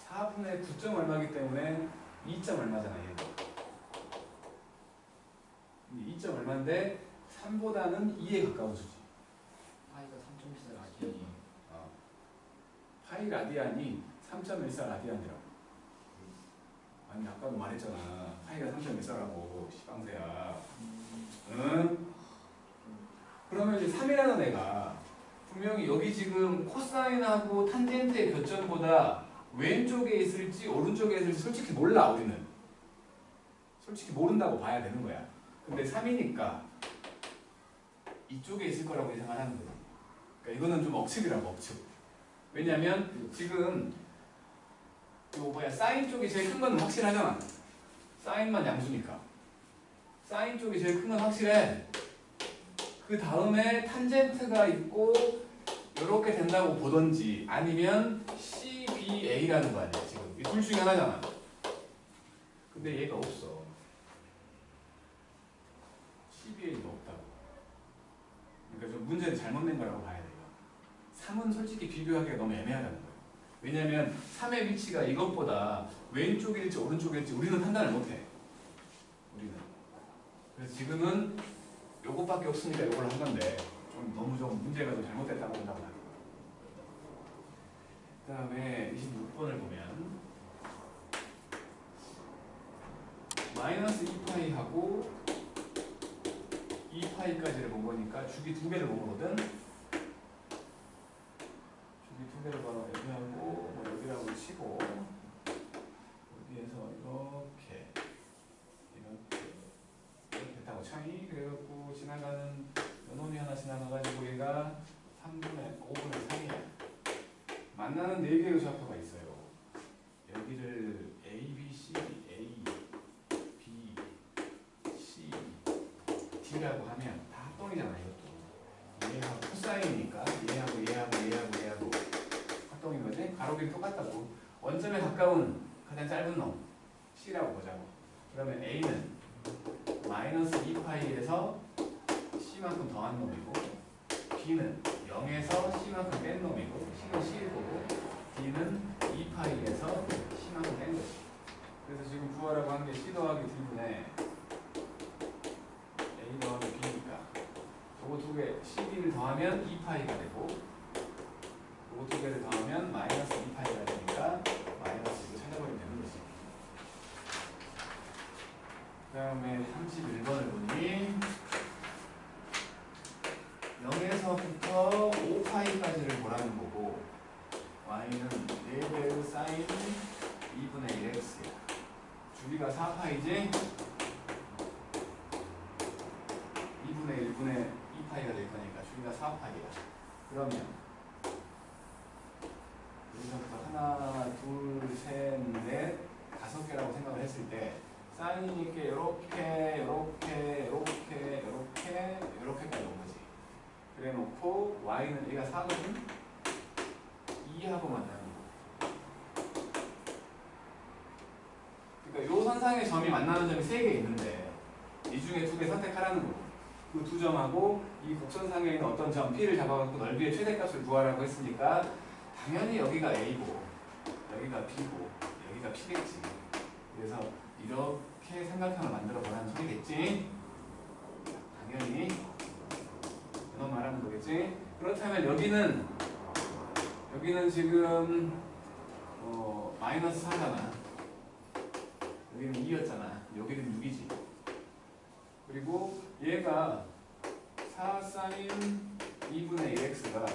A: 4분의 9점 얼마기 때문에 2점 얼마잖아 얘도. 2점 얼마인데 3보다는 2에 가까워지지.
B: 파이가 3.14 라디안이
A: 파이 라디안이 3.14 라디안이라고. 아니 아까도 말했잖아. 파이가 3.14라고 시방새야. 응? 그러면 이제 3이라는 애가 분명히 여기 지금 코사인하고 탄젠트의 교점보다 왼쪽에 있을지 오른쪽에 있을지 솔직히 몰라. 우리는 솔직히 모른다고 봐야 되는 거야. 근데 3이니까 이쪽에 있을 거라고 예상을 하는 거야. 그러니까 이거는 좀 억측이라고. 억측. 왜냐면 지금 요 사인 쪽이 제일 큰 건 확실하잖아. 사인만 양수니까 사인 쪽이 제일 큰 건 확실해. 그 다음에 탄젠트가 있고 이렇게 된다고 보던지 아니면 CBA라는 거 아니야. 지금 이 둘 중에 하나잖아. 근데 얘가 없어. CBA가 없다고. 그러니까 좀 문제를 잘못 낸 거라고 봐야 돼요. 3은 솔직히 비교하기가 너무 애매하다는 거예요. 왜냐면 3의 위치가 이것보다 왼쪽일지 오른쪽일지 우리는 판단을 못해. 우리는. 그래서 지금은 요것밖에 없으니까 요걸 한 건데 너무 좀 문제가 좀 잘못됐다고 생각합니다. 그 다음에 26번을 보면 마이너스 2파이하고 2파이까지를 본 거니까 주기 두 개를 본 거거든. 주기 두 개를 바로 여기하고 뭐 여기라고 치고 여기에서 이렇게 됐다고 쳐이. 그래갖고 지나가는 연원이 하나 지나가가지고 얘가 5분의 3이야. 만나는 4개의 좌표가 있어요. 여기를 A, B, C, A, B, C, D라고 하면 다 합동이잖아. 이것도 얘하고 코사인이니까 얘하고 합동인 거지. 가로길이 똑같다고. 원점에 가까운 가장 짧은 놈 C라고 보자고. 그러면 A는 마이너스 2파이에서 C만큼 더한 놈이고, B는 0에서 C만큼 뺀 놈이고, C는 C일 거고, D는 2파이에서 C만큼 뺀 거지. 그래서 지금 구하라고 한 게 C 더하기 D분의 A 더하기 B니까 요거 두 개 CD를 더하면 2파이가 되고, 요거 두 개를 더하면 마이너스 2파이가 되니까 마이너스 이거 찾아버리면 되는 거지. 그 다음에 31번을 보니 0에서부터 5파이까지를 보라는 거고, y는 4배의 사인 2분의 1x야. 주기가 4파이지? 2분의 1분의 2파이가 될 거니까 주기가 4파이야. 그러면 여기서부터 하나, 둘, 셋, 넷, 5개라고 생각을 했을 때 사인이 이렇게 요렇게까지 온 거지. 그래 놓고 y는 얘가 4거든? 2하고 만나는 거. 그러니까 요 선상의 점이 만나는 점이 3개 있는데 이 중에 2개 선택하라는 거고, 그 두 점하고 이 곡선상에 있는 어떤 점 P를 잡아갖고 넓이의 최대값을 구하라고 했으니까 당연히 여기가 A고 여기가 B고 여기가 P겠지. 그래서 이렇게 삼각형을 만들어 보라는 소리겠지. 당연히 이런 말하는 거겠지. 그렇다면 여기는 지금 마이너스 4잖아. 여기는 2였잖아. 여기는 6이지. 그리고 얘가 4 사인 2분의 1x가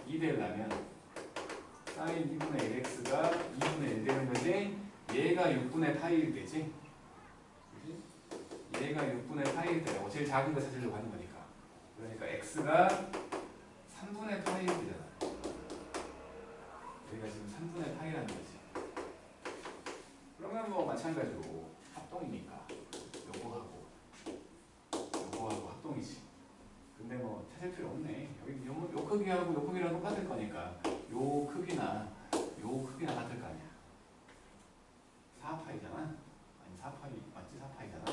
A: 2 되려면 사인 2분의 1x가 2분의 1 되는 거지. 얘가 6분의 파이일 때지. 그치? 얘가 6분의 파이일 때라고. 제일 작은 거 찾으려고 하는 거니까. 그러니까 x가 3분의 파이일 때잖아. 여기가 지금 3분의 파이라는 거지. 그러면 뭐 마찬가지로 합동이니까 요거하고 합동이지. 근데 뭐 찾을 필요 없네. 여기 요 크기하고 요 크기랑 똑같을 거니까 요 크기나 같을 거 아니야. 4파이잖아. 아니 4파이 맞지? 4파이잖아.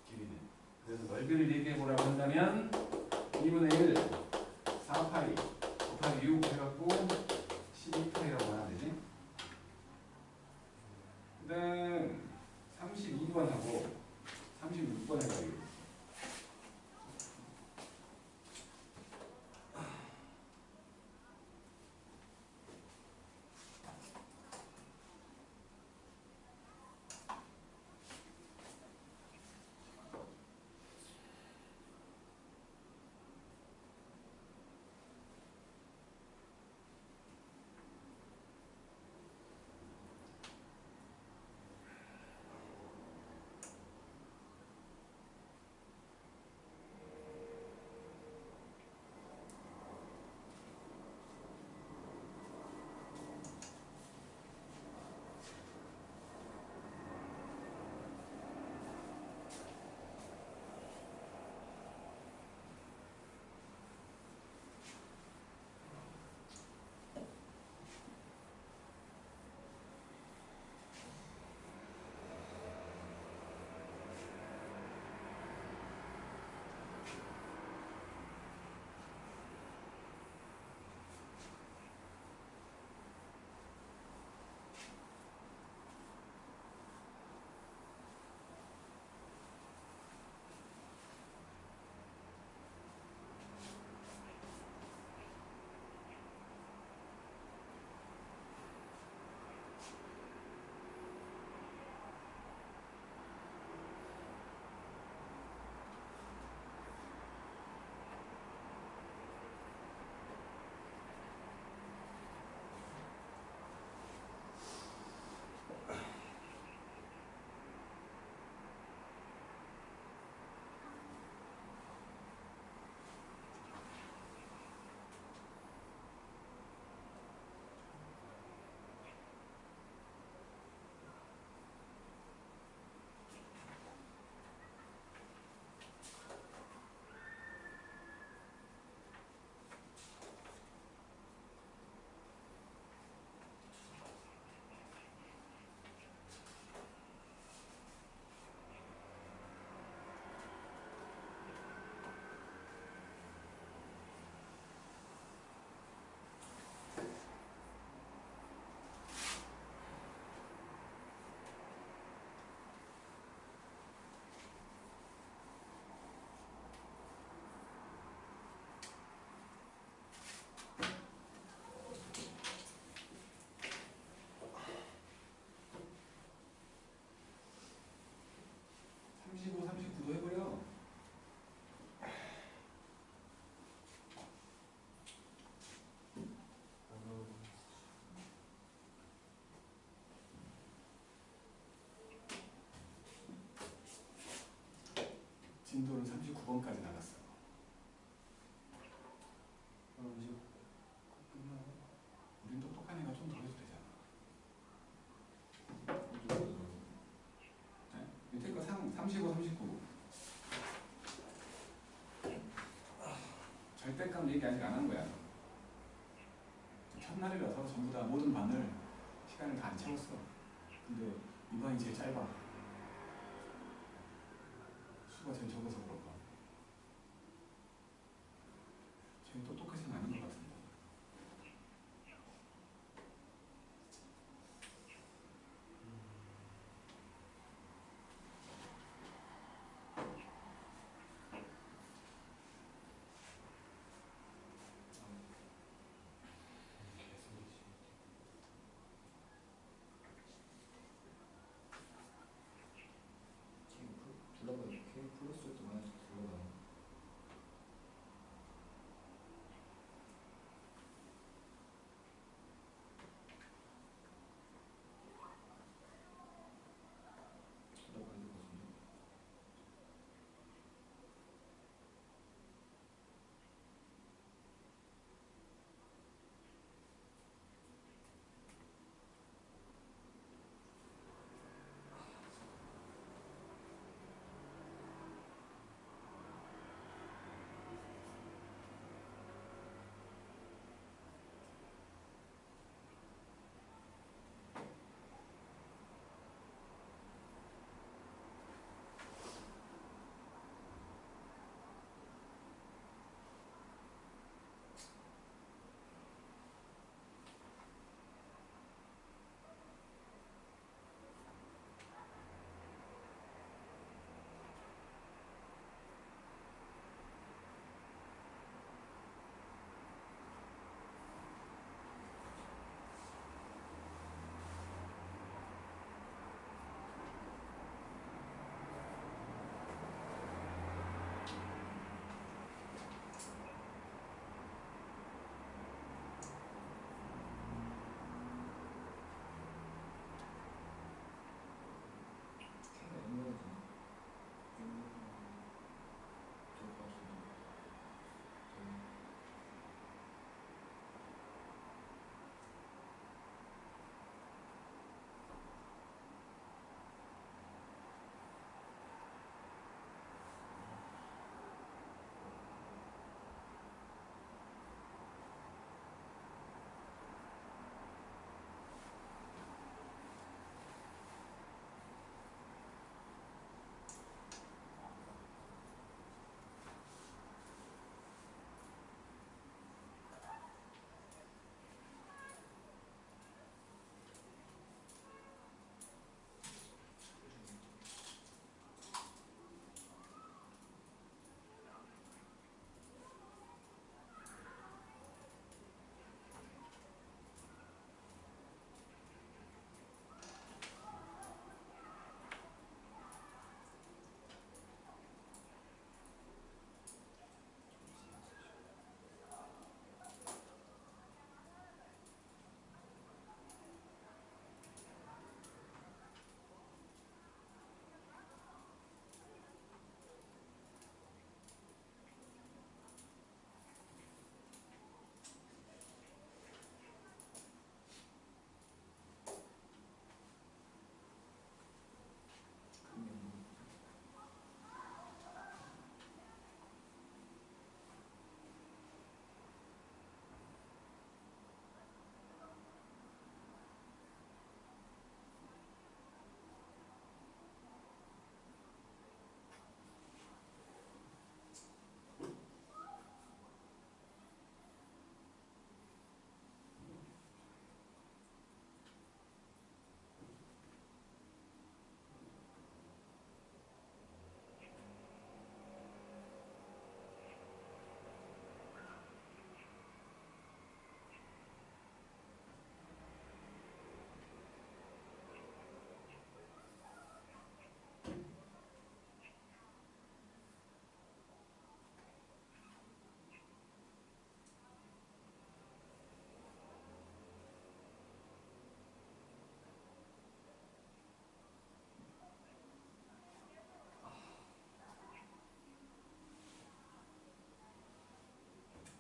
A: 길이는. 그래서 넓이를 얘기해 보라고 한다면 2분의 1 4파이 곱하기 6 해갖고 12파이라고 하면 되지. 그 다음 32번하고 36번 해가지고
D: 사람 얘기 아직 안 한 거야. 첫날이라서 전부 다 모든 반을 시간을 다 안 채웠어. 근데 이반이 제일 짧아. 수가 제일 적어서 그런가. 쟤는 똑똑하진 않은 것 같은데.
B: 둘러봐요. K 플러스도 마이너스 둘러봐요. 둘러봐야 되거든요. K가 M이거든요. 좋을 것 같은데.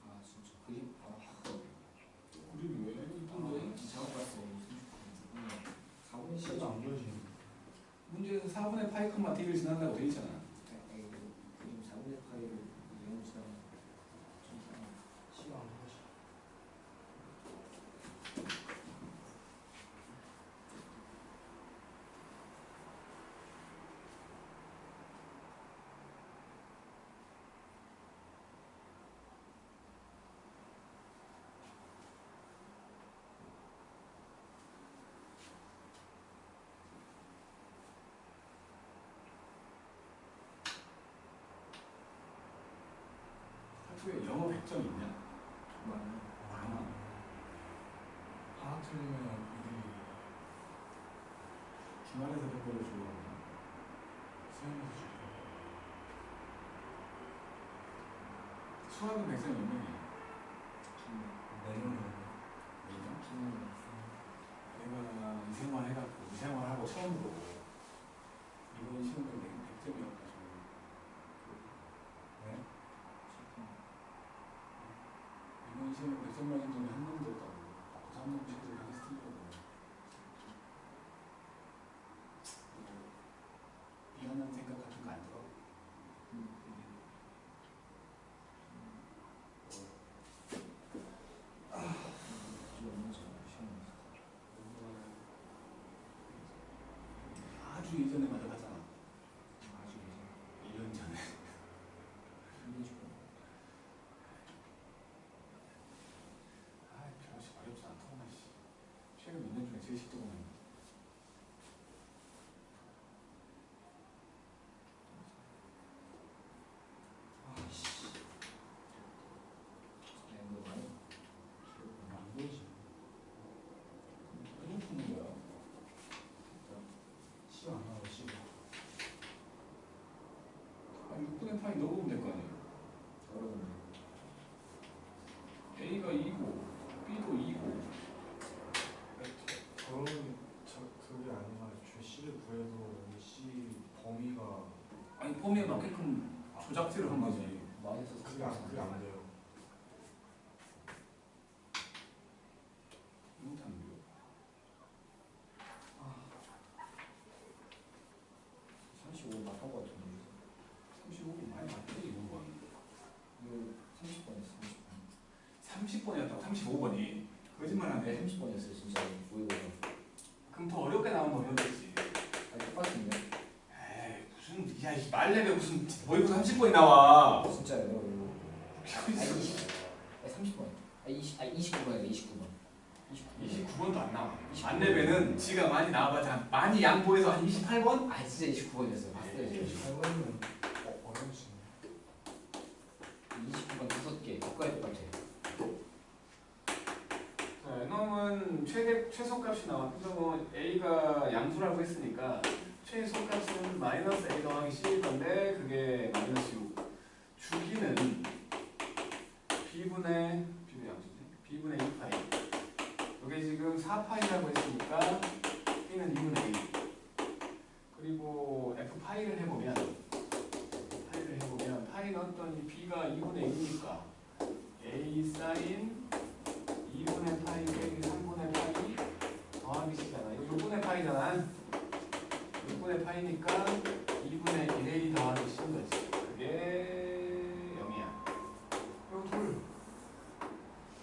B: 아 진짜 그림
D: 그림이 왜 이쁜데?
B: 잘못 봤어. 무슨 4분의 10이
C: 안 보여지네.
D: 문제에서 4분의 파이 콤마 D를 지난다고 돼 있잖아.
B: 그림 4분의 파이로 0 지나면 좀 이상해.
D: 수에 영어 100점 있냐? 많아.
C: 하나 틀리면 이득이
D: 기말에서 100점을 주고
C: 수행해서 줄 거야.
D: 수학은 100점 몇 명이야?
C: 내년에
D: 내가 이 생활 해갖고 이 생활하고 처음으로 이번 시험을 100점이어가지고
C: 네?
D: 이번 시험에 100점 맞은 적이 한 번도 없다고. 고3 동시들이 하나씩 틀리거든. 미안한 생각 같은 거 안 들어? 아주 예전에 맞아봤잖아.
B: 아주
D: 1년 전에. 아, 별로시 어렵지 않더구만. 씨. 최근 몇 년 중에 제일 쉽더구만.
B: 아씨. 이거 많이
D: 안 보이지? 그냥 푸는 거야.
C: 시간 안 나와 시간.
D: 아, 6분의 파이 넣어보면 될 거 아니야.
B: 어려운데.
D: A가 2고 B도 2고
C: 저는 그게 아니라 저 C를 구해도 이 C 범위가
D: 아니 범위에 맞게끔 조작질을 한 거지.
B: 마이너스
C: 그게 안 돼요.
D: 못하는 거.
B: 35 나간 거 같은데.
D: 35분 많이 맞지 이런 건.
B: 이거 30번이었어.
D: 30번이었다고 35번이. 거짓말하네.
B: 30번이었어요 진짜. 보이고.
D: 그럼 더 어렵게 나오면 어려웠지.
B: 아 똑같은데.
D: 에이 무슨 야 이 말레베 무슨 모의고 30번이 나와.
B: 진짜예요 이거. 아 30번. 아 29번이네 29번.
D: 29번도 안 나와. 만레베는 지가 많이 나와봤자 많이 양보해서 한 28번?
B: 아 진짜 29번이었어요. 봤어요 지금.
C: 28번이면 어려우시네.
B: 29번 5개. 국가에 똑같아.
D: 자, 이놈은 최소값이 나왔고 뭐 A가 양수라고 했으니까 최소값은 마이너스 A 더하기 C일 건데 그게 마이너스 6. 주기는 B분의 B분의 2파이. 이게 지금 4파이라고 했으니까 B는 2분의 A. 그리고 F파이를 해보면 파이 넣었더니 B가 2분의 1이니까 A 사인 2분의 파이 빼기 3분의 파이 더하기 C잖아. 이거 6분의 파이잖아. 6분의 파이니까 2분의 1A 더하기 C인 거지. 그게 0이야. 그리고 둘.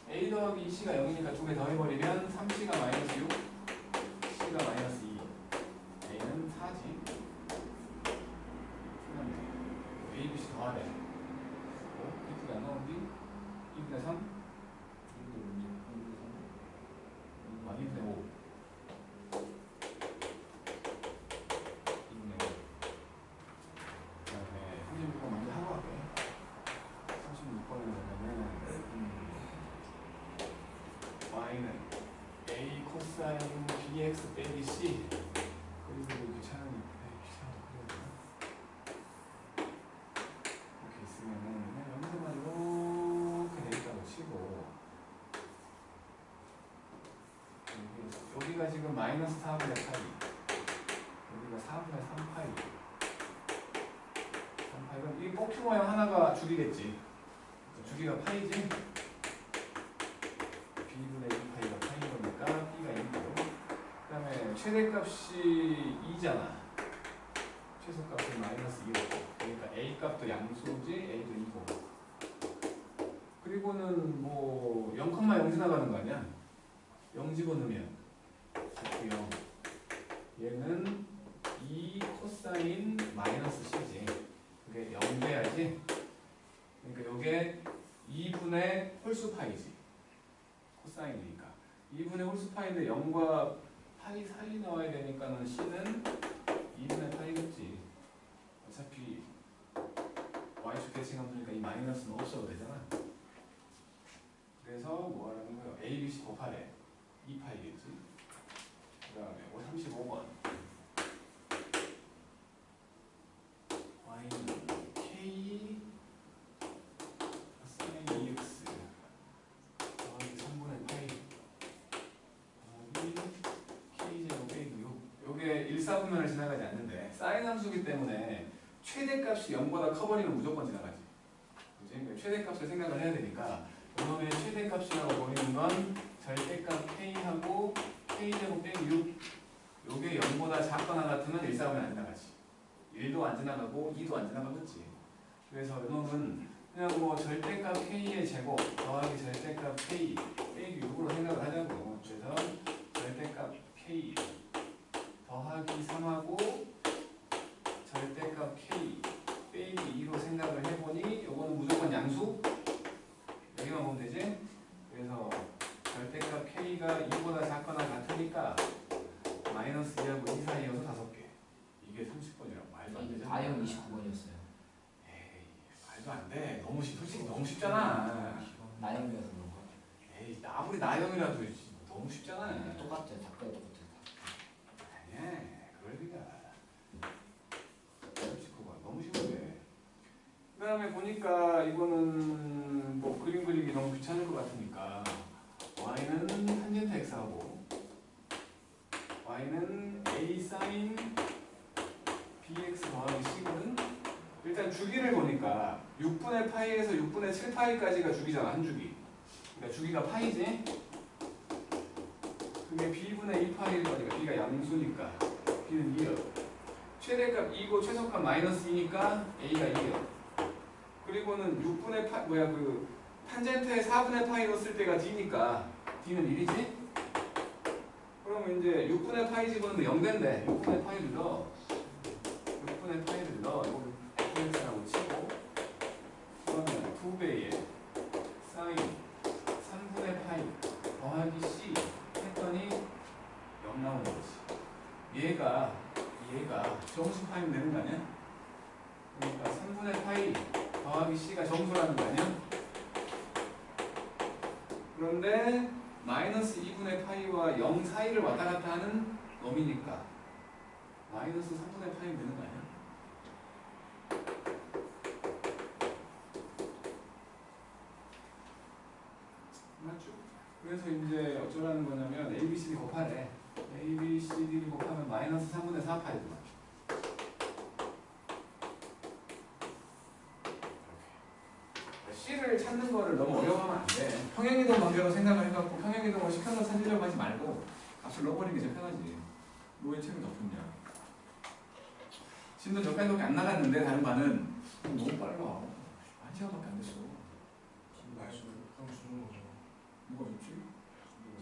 D: A 더하기 C가 0이니까 두 개 더해버리면 3C가 마이너스 6, C가 마이너스 2. A는 4지. A, B, C 더하래. B가 안 나오는데 2분의 3? 아, 2분의 5. 2분의 5. 그 다음에 36번 먼저 하고 갈게. 36번에 보면은 y는 a 코사인 bx 빼기 c 그리고 귀찮으니 귀찮아 이렇게 있으면은 그냥 여기서만 이렇게 내리자고 치고 여기가 지금 마이너스 4분의 파이 여기가 4분의 3파이 3파이가 이 꼭지 모양 하나가 주기겠지 주기가 파이지 B분의 2파이가 파인 거니까 B가 2고 그 다음에 최대값이 2잖아 최소값은 마이너스 2고 그러니까 A 값도 양수지 A도 2고 그리고는 뭐 0,0 지나가는 거 아니야 0 집어넣으면 0 얘는 2 코사인 마이너스 C지 그게 0 돼야지 그러니까 요게 2분의 홀수 파이지 코사인이니까 2분의 홀수파인데 0과 파이 사이 나와야 되니까는 C는 2분의 파이겠지 어차피 y축 대칭하면 되니까 이 마이너스는 없어도 되잖아
A: 2파이겠지. 그 다음에 35번 y는 k sin 2x 더하기 3분의 파이 더하기 k제곱 빼기 6. 요게 1사분면을 지나가지 않는데 사인 함수기 때문에 최대값이 0보다 커버리면 무조건 지나가지. 그치? 최대값을 생각을 해야 되니까 이놈의 최대값이라고 보이는 건 절대값 k하고 k제곱 빼기 6. 요게 0보다 작거나 같으면 1사분면 안 지나가지. 1도 안 지나가고 2도 안 지나가겠지. 그래서 이놈은 그냥 뭐 절대값 k의 제곱 더하기 절대값 k 빼기 6으로 생각을 하자고. 그래서 절대값 k 더하기 3하고 절대값 k 빼기 2로 생각을 해보니 요거는 무조건 양수? 여기만 보면 되지? 그래서 절대값 k가 2보다 작거나 같으니까 마이너스 2하고 2 사이여서 5개. 이게 30번이라고. 말도 안 되잖아.
B: Y형 29번이었어요.
A: 에이, 말도 안 돼. 솔직히 너무 쉽잖아.
B: 나형이어서 그런가?
A: 에이, 아무리 나형이라도 너무 쉽잖아.
B: 똑같죠. 작가도 똑같아요.
A: 아니야, 그럴 리가. 39번 너무 쉬운데. 그 다음에 보니까 이거는 뭐 그림 그리기 너무 귀찮을 것 같으니까 y는 탄젠트 x하고 y는 a sin bx 더하기 c거든. 일단 주기를 보니까 6분의 파이에서 6분의 7파이까지가 주기잖아, 한 주기. 그러니까 주기가 파이지. 그게 b분의 1파이일 거니까 b가 양수니까 b는 2요. 최대값 2고 최소값 마이너스 2니까 a가 2요. 그리고는 6분의 파 그 탄젠트에 4분의 파이 넣었을 때가 d니까 d는 1이지. 그러면 이제 6분의 파이 집어넣으면 0된대. 6분의 파이를 넣어. 6분의 파이를 넣어. 이걸 fx라고 치고 그러면 2배의 사인 3분의 파이 더하기 c 했더니 0 나오는 거지. 얘가 정수 파이면 되는 거 아니야? 그러니까 3분의 파이 더하기 c가 정수라는 거 아니야? 그런데 마이너스 2분의 파이와 0 사이를 왔다 갔다 하는 놈이니까 마이너스 3분의 파이면 되는 거 아니야? 맞죠? 그래서 이제 어쩌라는 거냐면 ABCD 곱하래. ABCD를 곱하면 마이너스 3분의 4파이구나. C를 찾는 거를 너무 어려워하면 안 돼. 평행이동 관계로 생각을 해갖고 평행이동을 시켜서 찾으려고 하지 말고 값을 넣어버리는 게 제일 편하지. 왜 책이 더 좋냐. 진도 몇 가지밖에 안 나갔는데 다른 반은 너무 빨라. 1시간밖에 안 됐어.
C: 말씀 그냥 주는 거죠.
A: 누가 줬지?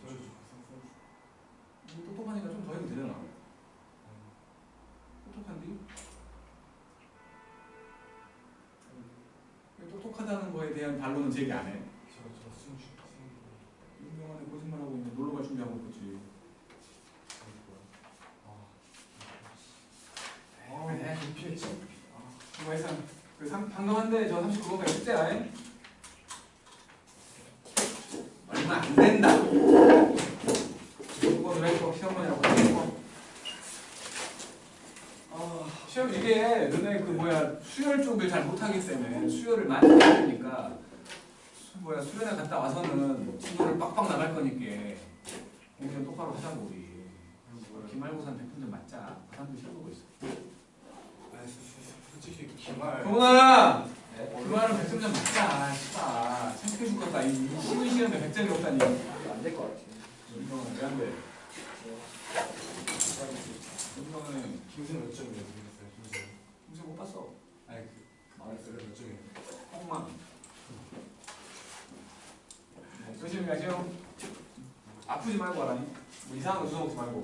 C: 저희 좀
A: 뭐 똑똑하니까 좀 더 해도 되잖아. 똑똑한데? 똑똑하다는 거에 대한 반론은 제기 안 해.
C: 저 승주
A: 윤병환에 거짓말하고 있는데 놀러갈 준비하고 있겠지. 그래, 피했지. 수고했어. 방금 한데 저 39번까지 숙제야. 얼마 안 된다. 이거는 왜 시험만이라고 했고. 시험 이게 너네 수열 쪽을 잘 못하기 때문에 수열을 많이 해야 되니까 수련회 갔다 와서는 친구를 빡빡 나갈 거니까 공부 똑바로 하자고 우리. 기말고사는 100점 맞자. 사람들이 시험 보고 있어.
C: 솔직히 기말
A: 동훈아! 그 말은 100점 좀 맞자. 씨발. 창피해 죽겠다. 이 쉬운 시험에 100점이 없다니.
B: 안 될 것 같아요.
A: 이거는 왜 안 돼? 이거는
C: 김수 몇 점이에요? 모르겠어요.
A: 김수 못 봤어.
C: 아니 말했어요 몇 점이에요?
A: 콩만. 조심히 가시오. 아프지 말고 하라니. 뭐 이상한 거 주워 먹지 말고.